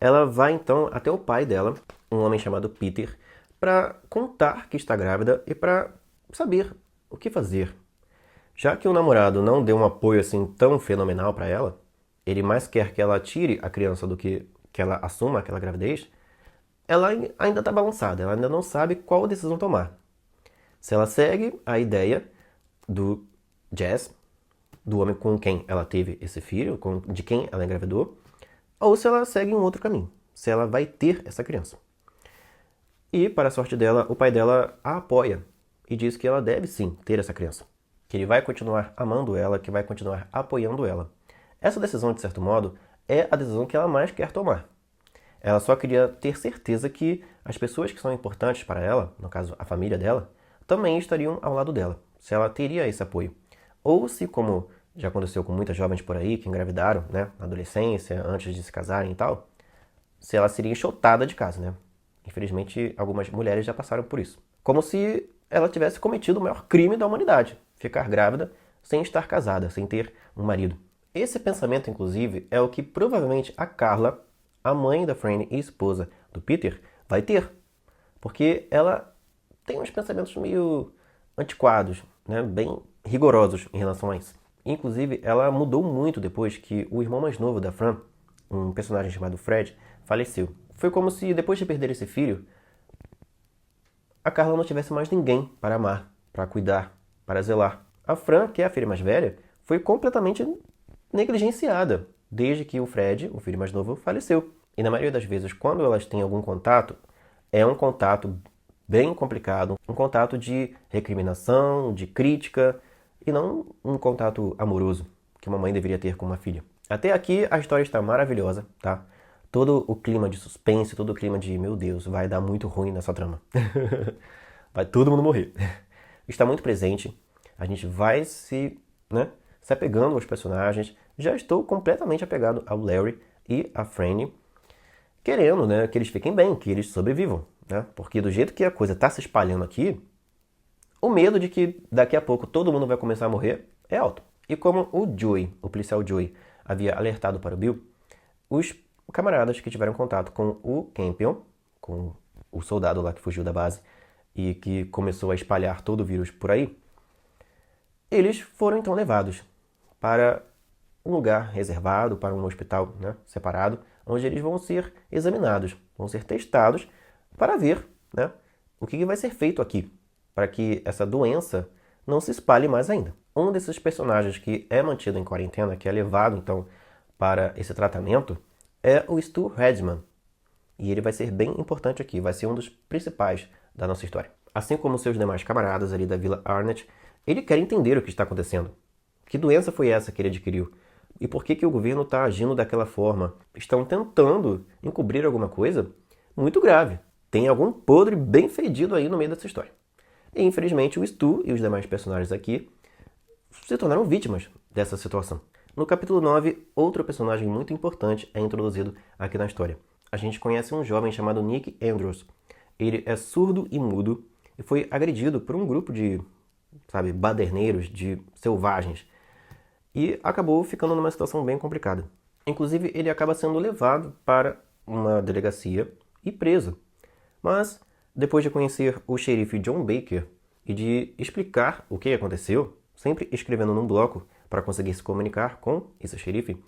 Ela vai então até o pai dela, um homem chamado Peter, para contar que está grávida e para saber o que fazer. Já que o namorado não deu um apoio assim tão fenomenal para ela, ele mais quer que ela tire a criança do que ela assuma aquela gravidez, ela ainda está balançada, ela ainda não sabe qual decisão tomar. Se ela segue a ideia do Jazz, do homem com quem ela teve esse filho, de quem ela engravidou, ou se ela segue um outro caminho, se ela vai ter essa criança. E, para a sorte dela, o pai dela a apoia e diz que ela deve sim ter essa criança, que ele vai continuar amando ela, que vai continuar apoiando ela. Essa decisão, de certo modo, é a decisão que ela mais quer tomar. Ela só queria ter certeza que as pessoas que são importantes para ela, no caso a família dela, também estariam ao lado dela, se ela teria esse apoio. Ou se, como já aconteceu com muitas jovens por aí que engravidaram, né, na adolescência, antes de se casarem e tal, se ela seria enxotada de casa, né? Infelizmente, algumas mulheres já passaram por isso. Como se ela tivesse cometido o maior crime da humanidade, ficar grávida sem estar casada, sem ter um marido. Esse pensamento, inclusive, é o que provavelmente a Carla, a mãe da Franny e esposa do Peter, vai ter. Porque ela tem uns pensamentos meio antiquados, né? Bem rigorosos em relação a isso. Inclusive, ela mudou muito depois que o irmão mais novo da Fran, um personagem chamado Fred, faleceu. Foi como se, depois de perder esse filho, a Carla não tivesse mais ninguém para amar, para cuidar, para zelar. A Fran, que é a filha mais velha, foi completamente negligenciada desde que o Fred, o filho mais novo, faleceu. E na maioria das vezes, quando elas têm algum contato, é um contato bem complicado, um contato de recriminação, de crítica, e não um contato amoroso que uma mãe deveria ter com uma filha. Até aqui a história está maravilhosa, tá? Todo o clima de suspense, todo o clima de, meu Deus, vai dar muito ruim nessa trama. Vai todo mundo morrer. Está muito presente. A gente vai se apegando aos personagens. Já estou completamente apegado ao Larry e à Franny, querendo, que eles fiquem bem, que eles sobrevivam, né? Porque do jeito que a coisa está se espalhando aqui, o medo de que daqui a pouco todo mundo vai começar a morrer é alto. E como o Joey, o policial Joey, havia alertado para o Bill, os camaradas que tiveram contato com o Campion, com o soldado lá que fugiu da base e que começou a espalhar todo o vírus por aí, eles foram então levados para um lugar reservado, para um hospital separado, onde eles vão ser examinados, vão ser testados para ver o que vai ser feito aqui, para que essa doença não se espalhe mais ainda. Um desses personagens que é mantido em quarentena, que é levado então para esse tratamento, é o Stu Redman. E ele vai ser bem importante aqui, vai ser um dos principais da nossa história. Assim como seus demais camaradas ali da Vila Arnett, ele quer entender o que está acontecendo. Que doença foi essa que ele adquiriu? E por que o governo está agindo daquela forma? Estão tentando encobrir alguma coisa muito grave. Tem algum podre bem fedido aí no meio dessa história. E infelizmente o Stu e os demais personagens aqui se tornaram vítimas dessa situação. No capítulo 9, outro personagem muito importante é introduzido aqui na história. A gente conhece um jovem chamado Nick Andrews. Ele é surdo e mudo e foi agredido por um grupo de, baderneiros, de selvagens. E acabou ficando numa situação bem complicada. Inclusive, ele acaba sendo levado para uma delegacia e preso. Mas, depois de conhecer o xerife John Baker e de explicar o que aconteceu, sempre escrevendo num bloco para conseguir se comunicar com esse xerife,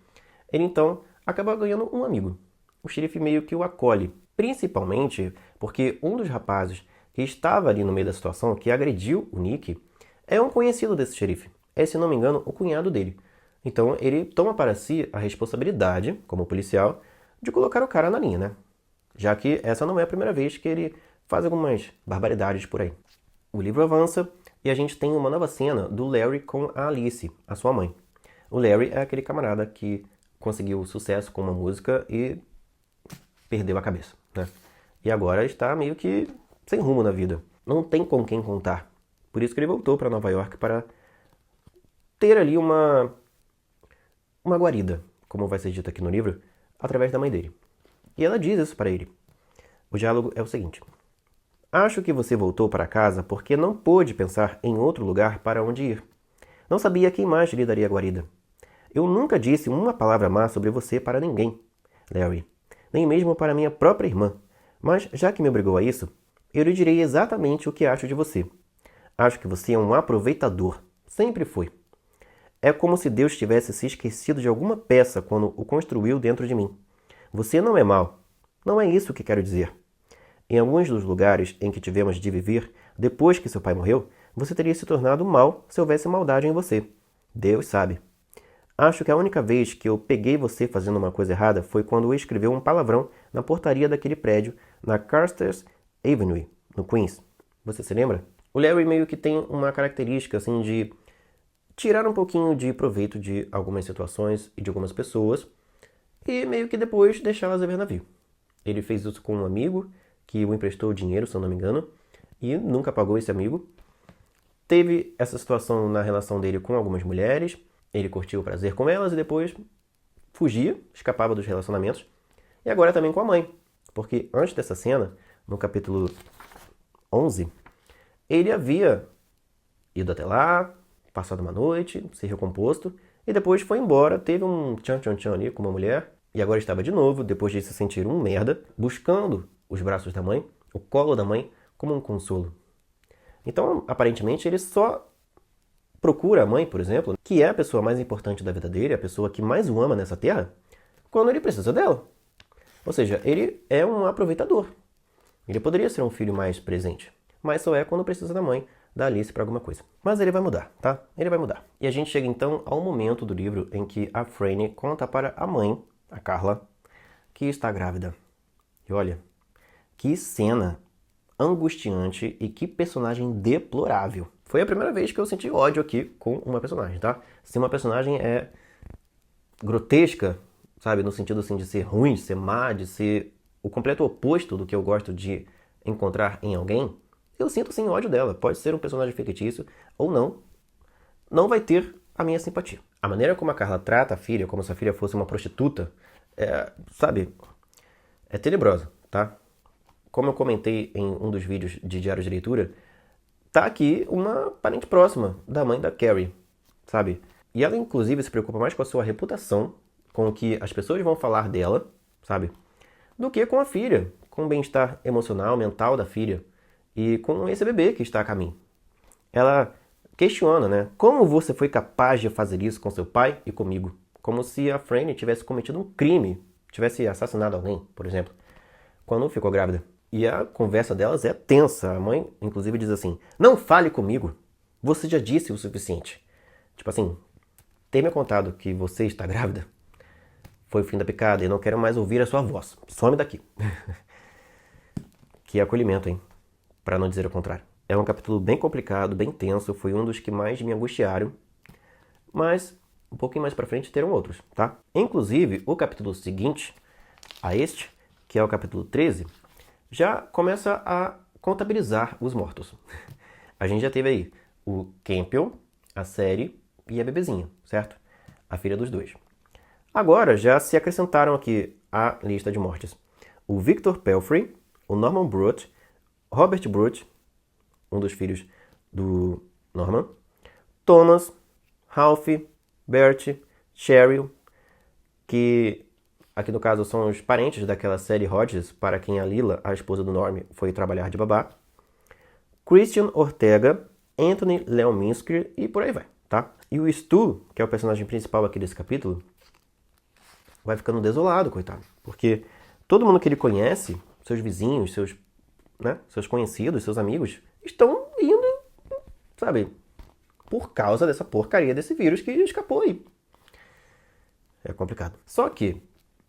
ele então acaba ganhando um amigo. O xerife meio que o acolhe, principalmente porque um dos rapazes que estava ali no meio da situação, que agrediu o Nick, é um conhecido desse xerife. É, se não me engano, o cunhado dele. Então ele toma para si a responsabilidade, como policial, de colocar o cara na linha, Já que essa não é a primeira vez que ele faz algumas barbaridades por aí. O livro avança e a gente tem uma nova cena do Larry com a Alice, a sua mãe. O Larry é aquele camarada que conseguiu sucesso com uma música e perdeu a cabeça, E agora está meio que sem rumo na vida. Não tem com quem contar. Por isso que ele voltou para Nova York para ter ali uma guarida, como vai ser dito aqui no livro, através da mãe dele. E ela diz isso para ele. O diálogo é o seguinte: acho que você voltou para casa porque não pôde pensar em outro lugar para onde ir. Não sabia quem mais lhe daria guarida. Eu nunca disse uma palavra má sobre você para ninguém, Larry, nem mesmo para minha própria irmã. Mas, já que me obrigou a isso, eu lhe direi exatamente o que acho de você. Acho que você é um aproveitador. Sempre foi. É como se Deus tivesse se esquecido de alguma peça quando o construiu dentro de mim. Você não é mau. Não é isso que quero dizer. Em alguns dos lugares em que tivemos de viver, depois que seu pai morreu, você teria se tornado mal se houvesse maldade em você. Deus sabe. Acho que a única vez que eu peguei você fazendo uma coisa errada foi quando escreveu um palavrão na portaria daquele prédio na Carstairs Avenue, no Queens. Você se lembra? O Larry meio que tem uma característica assim de tirar um pouquinho de proveito de algumas situações e de algumas pessoas e meio que depois deixá-las a ver navio. Ele fez isso com um amigo que o emprestou dinheiro, se eu não me engano, e nunca pagou esse amigo. Teve essa situação na relação dele com algumas mulheres, ele curtiu o prazer com elas e depois fugia, escapava dos relacionamentos. E agora também com a mãe, porque antes dessa cena, no capítulo 11, ele havia ido até lá, passado uma noite, se recomposto, e depois foi embora, teve um tchan-tchan-tchan ali com uma mulher, e agora estava de novo, depois de se sentir um merda, buscando os braços da mãe, o colo da mãe, como um consolo. Então, aparentemente, ele só procura a mãe, por exemplo, que é a pessoa mais importante da vida dele, a pessoa que mais o ama nessa terra, quando ele precisa dela. Ou seja, ele é um aproveitador. Ele poderia ser um filho mais presente, mas só é quando precisa da mãe, da Alice para alguma coisa. Mas ele vai mudar, tá? Ele vai mudar. E a gente chega então ao momento do livro em que a Franny conta para a mãe, a Carla, que está grávida. E olha, que cena angustiante e que personagem deplorável. Foi a primeira vez que eu senti ódio aqui com uma personagem, tá? Se uma personagem é grotesca, sabe, no sentido assim de ser ruim, de ser má, de ser o completo oposto do que eu gosto de encontrar em alguém, eu sinto sim ódio dela. Pode ser um personagem fictício ou não, não vai ter a minha simpatia. A maneira como a Carla trata a filha, como se a filha fosse uma prostituta, sabe, é tenebrosa, tá? Como eu comentei em um dos vídeos de diário de leitura, tá aqui uma parente próxima da mãe da Carrie, sabe? E ela, inclusive, se preocupa mais com a sua reputação, com o que as pessoas vão falar dela, sabe? Do que com a filha, com o bem-estar emocional, mental da filha e com esse bebê que está a caminho. Ela questiona, né? Como você foi capaz de fazer isso com seu pai e comigo? Como se a Franny tivesse cometido um crime, tivesse assassinado alguém, por exemplo, quando ficou grávida. E a conversa delas é tensa. A mãe, inclusive, diz assim: não fale comigo. Você já disse o suficiente. Tipo assim, ter me contado que você está grávida foi o fim da picada e não quero mais ouvir a sua voz. Some daqui. Que acolhimento, hein? Para não dizer o contrário. É um capítulo bem complicado, bem tenso. Foi um dos que mais me angustiaram. Mas um pouquinho mais pra frente terão outros, tá? Inclusive, o capítulo seguinte a este, que é o capítulo 13... já começa a contabilizar os mortos. A gente já teve aí o Campbell, a Sadie e a bebezinha, certo? A filha dos dois. Agora já se acrescentaram aqui à lista de mortes o Victor Pelfrey, o Norman Brute, Robert Brute, um dos filhos do Norman, Thomas, Ralph, Bert, Cheryl, que aqui no caso são os parentes daquela Sadie Hodges, para quem a Lila, a esposa do Norm, foi trabalhar de babá. Christian Ortega, Anthony Leominski e por aí vai, tá? E o Stu, que é o personagem principal aqui desse capítulo, vai ficando desolado, coitado. Porque todo mundo que ele conhece, seus vizinhos, seus conhecidos, seus amigos, estão indo, sabe, por causa dessa porcaria desse vírus que escapou aí. É complicado. Só que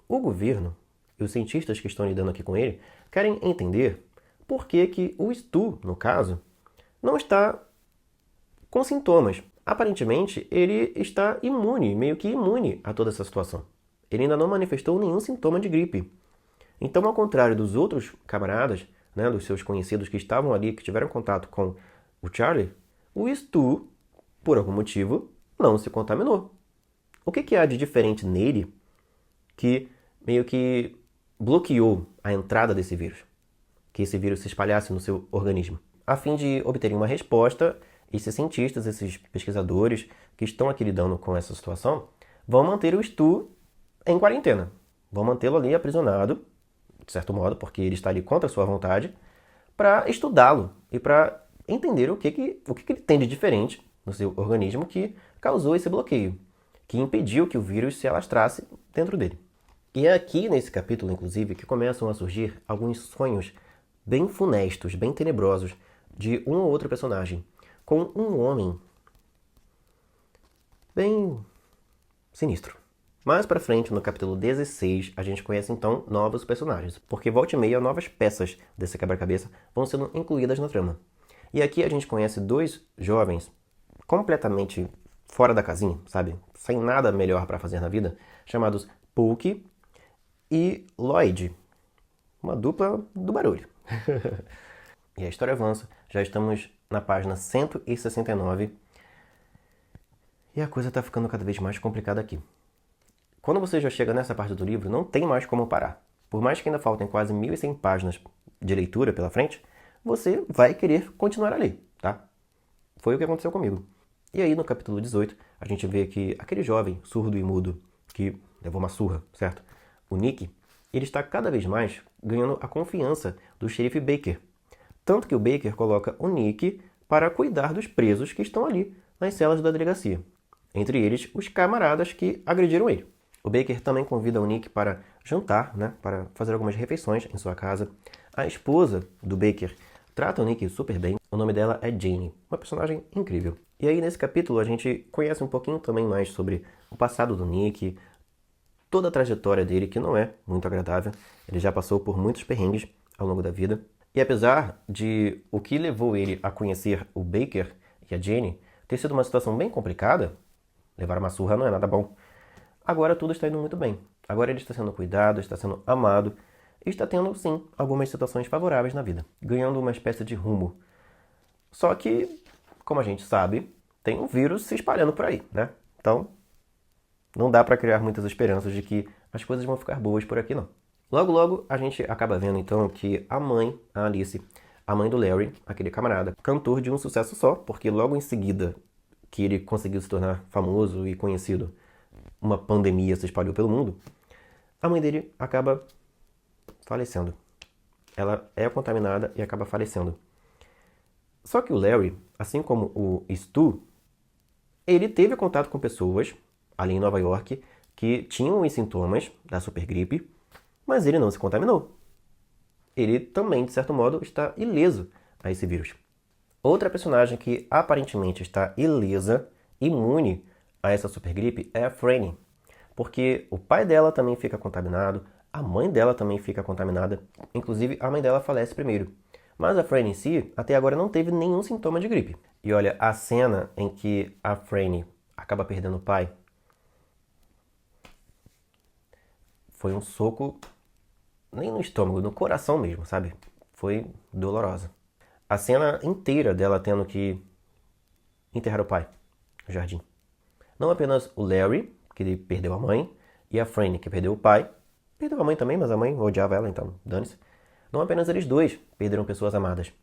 o governo e os cientistas que estão lidando aqui com ele querem entender por que o Stu, no caso, não está com sintomas. Aparentemente, ele está imune, meio que imune a toda essa situação. Ele ainda não manifestou nenhum sintoma de gripe. Então, ao contrário dos outros camaradas, né, dos seus conhecidos que estavam ali, que tiveram contato com o Charlie, o Stu, por algum motivo, não se contaminou. O que há de diferente nele que meio que bloqueou a entrada desse vírus? Que esse vírus se espalhasse no seu organismo? A fim de obterem uma resposta, esses cientistas, esses pesquisadores que estão aqui lidando com essa situação, vão manter o Stu em quarentena. Vão mantê-lo ali aprisionado, de certo modo, porque ele está ali contra a sua vontade, para estudá-lo e para entender o que ele tem de diferente no seu organismo que causou esse bloqueio, que impediu que o vírus se alastrasse dentro dele. E é aqui nesse capítulo, inclusive, que começam a surgir alguns sonhos bem funestos, bem tenebrosos, de um ou outro personagem, com um homem bem sinistro. Mais pra frente, no capítulo 16, a gente conhece então novos personagens, porque volta e meia novas peças desse quebra-cabeça vão sendo incluídas na trama. E aqui a gente conhece dois jovens completamente fora da casinha, sabe? Sem nada melhor para fazer na vida, chamados Pookie e Lloyd. Uma dupla do barulho. E a história avança, já estamos na página 169 e a coisa está ficando cada vez mais complicada aqui. Quando você já chega nessa parte do livro, não tem mais como parar. Por mais que ainda faltem quase 1.100 páginas de leitura pela frente, você vai querer continuar ali, tá? Foi o que aconteceu comigo. E aí, no capítulo 18, a gente vê que aquele jovem surdo e mudo que levou uma surra, certo? O Nick, ele está cada vez mais ganhando a confiança do xerife Baker. Tanto que o Baker coloca o Nick para cuidar dos presos que estão ali nas celas da delegacia. Entre eles, os camaradas que agrediram ele. O Baker também convida o Nick para jantar, né, para fazer algumas refeições em sua casa. A esposa do Baker trata o Nick super bem. O nome dela é Jane, uma personagem incrível. E aí nesse capítulo a gente conhece um pouquinho também mais sobre o passado do Nick, toda a trajetória dele, que não é muito agradável. Ele já passou por muitos perrengues ao longo da vida. E apesar de o que levou ele a conhecer o Baker e a Jane ter sido uma situação bem complicada, levar uma surra não é nada bom, agora tudo está indo muito bem. Agora ele está sendo cuidado, está sendo amado e está tendo, sim, algumas situações favoráveis na vida, ganhando uma espécie de rumo. Só que, como a gente sabe, tem um vírus se espalhando por aí, né? Então, não dá para criar muitas esperanças de que as coisas vão ficar boas por aqui, não. Logo, logo, a gente acaba vendo, então, que a mãe, a Alice, a mãe do Larry, aquele camarada, cantor de um sucesso só, porque logo em seguida que ele conseguiu se tornar famoso e conhecido, uma pandemia se espalhou pelo mundo, a mãe dele acaba falecendo. Ela é contaminada e acaba falecendo. Só que o Larry, assim como o Stu, ele teve contato com pessoas ali em Nova York que tinham os sintomas da supergripe, mas ele não se contaminou. Ele também, de certo modo, está ileso a esse vírus. Outra personagem que aparentemente está ilesa, imune a essa supergripe é a Franny, porque o pai dela também fica contaminado, a mãe dela também fica contaminada, inclusive a mãe dela falece primeiro. Mas a Franny em si, até agora não teve nenhum sintoma de gripe. E olha, a cena em que a Franny acaba perdendo o pai foi um soco, nem no estômago, no coração mesmo, sabe? Foi dolorosa. A cena inteira dela tendo que enterrar o pai no jardim. Não apenas o Larry, que ele perdeu a mãe, e a Franny, que perdeu o pai. Perdeu a mãe também, mas a mãe odiava ela, então dane-se. Não apenas eles dois perderam pessoas amadas.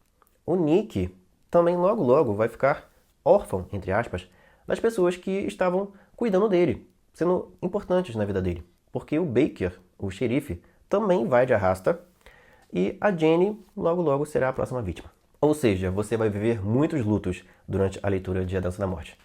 O Nick também logo logo vai ficar órfão, entre aspas, das pessoas que estavam cuidando dele, sendo importantes na vida dele. Porque o Baker, o xerife, também vai de arrasta e a Jane logo logo será a próxima vítima. Ou seja, você vai viver muitos lutos durante a leitura de A Dança da Morte.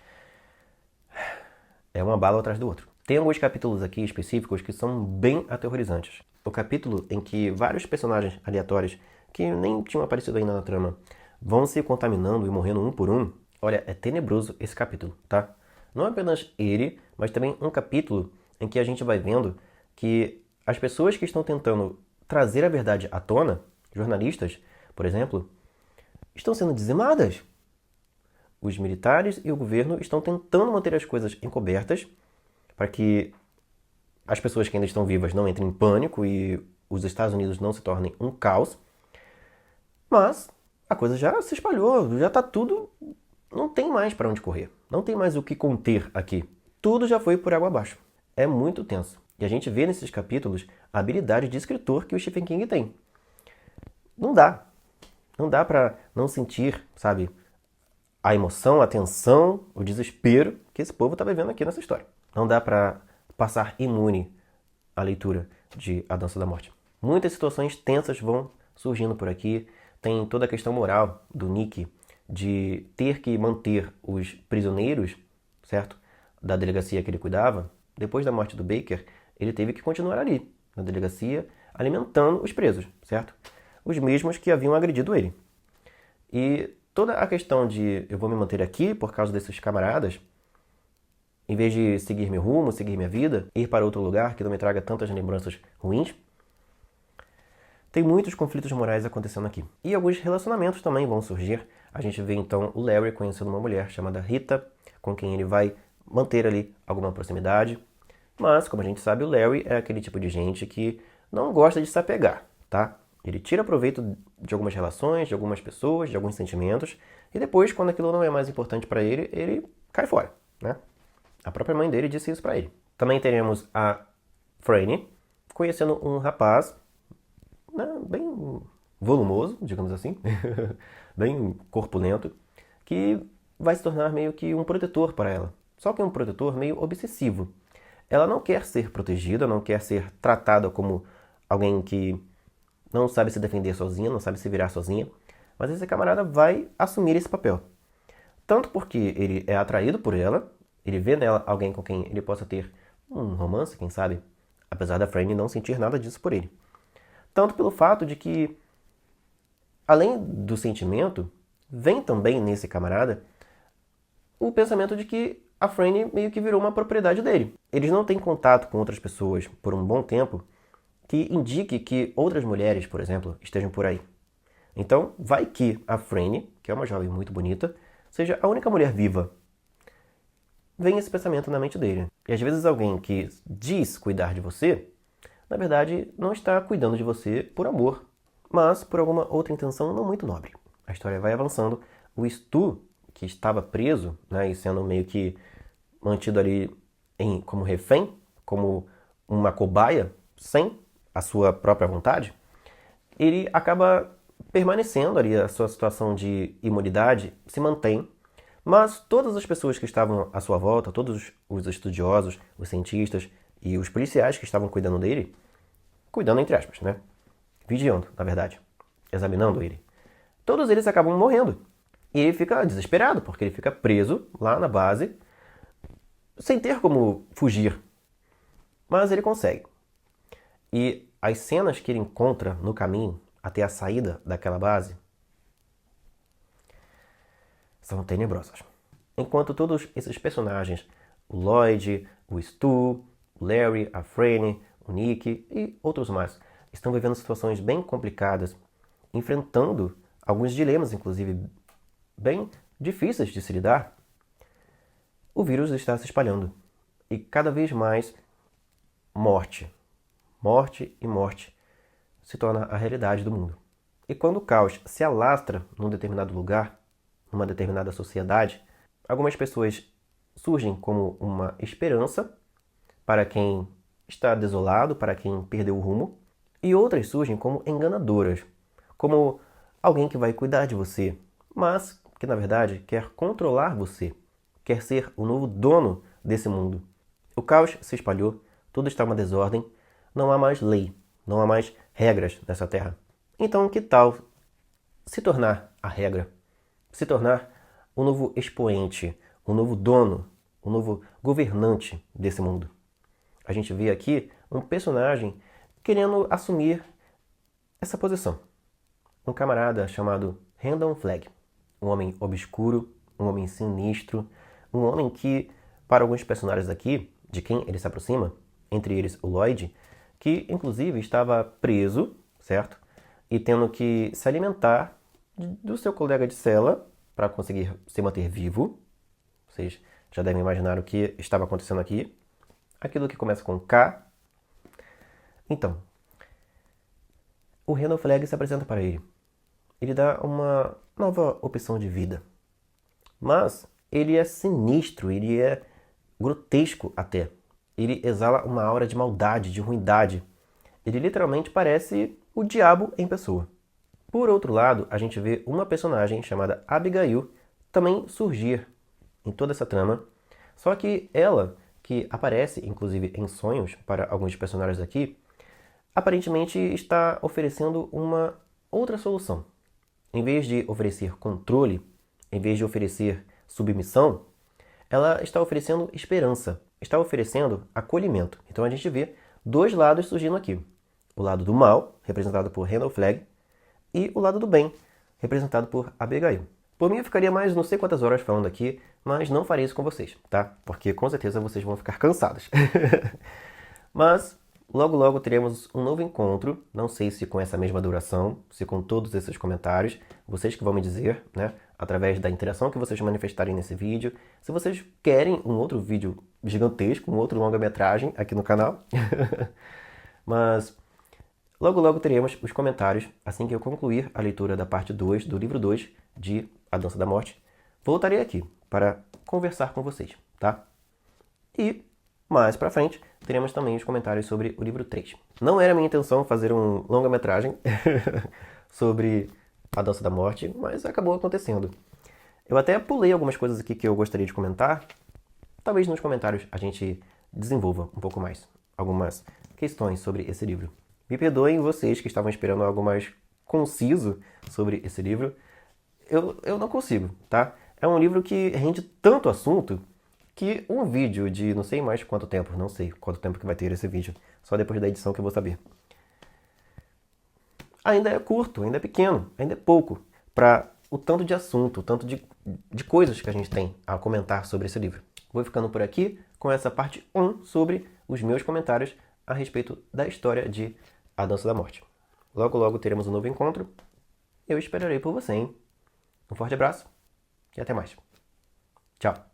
É uma bala atrás do outro. Tem alguns capítulos aqui específicos que são bem aterrorizantes. O capítulo em que vários personagens aleatórios, que nem tinham aparecido ainda na trama, vão se contaminando e morrendo um por um. Olha, é tenebroso esse capítulo, tá? Não apenas ele, mas também um capítulo em que a gente vai vendo que as pessoas que estão tentando trazer a verdade à tona, jornalistas, por exemplo, estão sendo dizimadas. Os militares e o governo estão tentando manter as coisas encobertas para que as pessoas que ainda estão vivas não entrem em pânico e os Estados Unidos não se tornem um caos. Mas a coisa já se espalhou, já está tudo... Não tem mais para onde correr. Não tem mais o que conter aqui. Tudo já foi por água abaixo. É muito tenso. E a gente vê nesses capítulos a habilidade de escritor que o Stephen King tem. Não dá. Não dá para não sentir, sabe, a emoção, a tensão, o desespero que esse povo está vivendo aqui nessa história. Não dá para passar imune à leitura de A Dança da Morte. Muitas situações tensas vão surgindo por aqui. Tem toda a questão moral do Nick de ter que manter os prisioneiros, certo, da delegacia que ele cuidava. Depois da morte do Baker, ele teve que continuar ali, na delegacia, alimentando os presos, certo? Os mesmos que haviam agredido ele. E toda a questão de eu vou me manter aqui por causa desses camaradas, em vez de seguir meu rumo, seguir minha vida, ir para outro lugar que não me traga tantas lembranças ruins, tem muitos conflitos morais acontecendo aqui. E alguns relacionamentos também vão surgir. A gente vê então o Larry conhecendo uma mulher chamada Rita, com quem ele vai manter ali alguma proximidade. Mas, como a gente sabe, o Larry é aquele tipo de gente que não gosta de se apegar, tá? Ele tira proveito de algumas relações, de algumas pessoas, de alguns sentimentos, e depois, quando aquilo não é mais importante para ele, ele cai fora, né? A própria mãe dele disse isso para ele. Também teremos a Franny conhecendo um rapaz, né, bem volumoso, digamos assim, bem corpulento, que vai se tornar meio que um protetor para ela. Só que um protetor meio obsessivo. Ela não quer ser protegida, não quer ser tratada como alguém que não sabe se defender sozinha, não sabe se virar sozinha, mas esse camarada vai assumir esse papel. Tanto porque ele é atraído por ela, ele vê nela alguém com quem ele possa ter um romance, quem sabe, apesar da Franny não sentir nada disso por ele. Tanto pelo fato de que além do sentimento, vem também nesse camarada o pensamento de que a Franny meio que virou uma propriedade dele. Eles não têm contato com outras pessoas por um bom tempo que indique que outras mulheres, por exemplo, estejam por aí. Então, vai que a Franny, que é uma jovem muito bonita, seja a única mulher viva. Vem esse pensamento na mente dele. E às vezes alguém que diz cuidar de você, na verdade, não está cuidando de você por amor, mas por alguma outra intenção não muito nobre. A história vai avançando. O Stu, que estava preso, né, e sendo meio que mantido ali como refém, como uma cobaia, sem a sua própria vontade, ele acaba permanecendo ali, a sua situação de imunidade se mantém, mas todas as pessoas que estavam à sua volta, todos os estudiosos, os cientistas e os policiais que estavam cuidando dele, cuidando entre aspas, né? Vigiando, na verdade, examinando ele, todos eles acabam morrendo. E ele fica desesperado, porque ele fica preso lá na base, sem ter como fugir. Mas ele consegue. E as cenas que ele encontra no caminho até a saída daquela base são tenebrosas. Enquanto todos esses personagens, o Lloyd, o Stu, o Larry, a Franny, o Nick e outros mais, estão vivendo situações bem complicadas, enfrentando alguns dilemas, inclusive, bem difíceis de se lidar, o vírus está se espalhando. E cada vez mais morte, morte e morte se torna a realidade do mundo. E quando o caos se alastra num determinado lugar, numa determinada sociedade, algumas pessoas surgem como uma esperança para quem está desolado, para quem perdeu o rumo, e outras surgem como enganadoras, como alguém que vai cuidar de você, mas que na verdade quer controlar você, quer ser o novo dono desse mundo. O caos se espalhou, tudo está uma desordem, não há mais lei, não há mais regras nessa terra. Então, que tal se tornar a regra? Se tornar o novo expoente, o novo dono, o novo governante desse mundo? A gente vê aqui um personagem querendo assumir essa posição. Um camarada chamado Randall Flagg. Um homem obscuro, um homem sinistro, um homem que, para alguns personagens aqui, de quem ele se aproxima, entre eles o Lloyd, que inclusive estava preso, certo? E tendo que se alimentar do seu colega de cela para conseguir se manter vivo. Vocês já devem imaginar o que estava acontecendo aqui. Aquilo que começa com K. Então, o Randall Flagg se apresenta para ele. Ele dá uma nova opção de vida. Mas ele é sinistro, ele é grotesco até. Ele exala uma aura de maldade, de ruindade. Ele literalmente parece o diabo em pessoa. Por outro lado, a gente vê uma personagem chamada Abigail também surgir em toda essa trama. Só que ela, que aparece inclusive em sonhos para alguns personagens aqui, aparentemente está oferecendo uma outra solução. Em vez de oferecer controle, em vez de oferecer submissão, ela está oferecendo esperança, está oferecendo acolhimento. Então a gente vê dois lados surgindo aqui. O lado do mal, representado por Randall Flagg, e o lado do bem, representado por Abigail. Por mim eu ficaria mais não sei quantas horas falando aqui, mas não farei isso com vocês, tá? Porque com certeza vocês vão ficar cansados. Mas logo logo teremos um novo encontro, não sei se com essa mesma duração, se com todos esses comentários, vocês que vão me dizer, né? Através da interação que vocês manifestarem nesse vídeo. Se vocês querem um outro vídeo gigantesco, um outro longa-metragem aqui no canal. Mas logo logo teremos os comentários, assim que eu concluir a leitura da parte 2 do livro 2 de A Dança da Morte. Voltarei aqui para conversar com vocês, tá? E mais pra frente teremos também os comentários sobre o livro 3. Não era minha intenção fazer um longa-metragem sobre A Dança da Morte, mas acabou acontecendo. Eu até pulei algumas coisas aqui que eu gostaria de comentar. Talvez nos comentários a gente desenvolva um pouco mais algumas questões sobre esse livro. Me perdoem vocês que estavam esperando algo mais conciso sobre esse livro. Eu não consigo, tá? É um livro que rende tanto assunto que um vídeo de não sei mais quanto tempo, não sei quanto tempo que vai ter esse vídeo, só depois da edição que eu vou saber. ainda é curto, ainda é pequeno, ainda é pouco para o tanto de assunto, o tanto de coisas que a gente tem a comentar sobre esse livro. Vou ficando por aqui com essa parte 1 sobre os meus comentários a respeito da história de A Dança da Morte. Logo, logo teremos um novo encontro. Eu esperarei por você, hein? Um forte abraço e até mais. Tchau!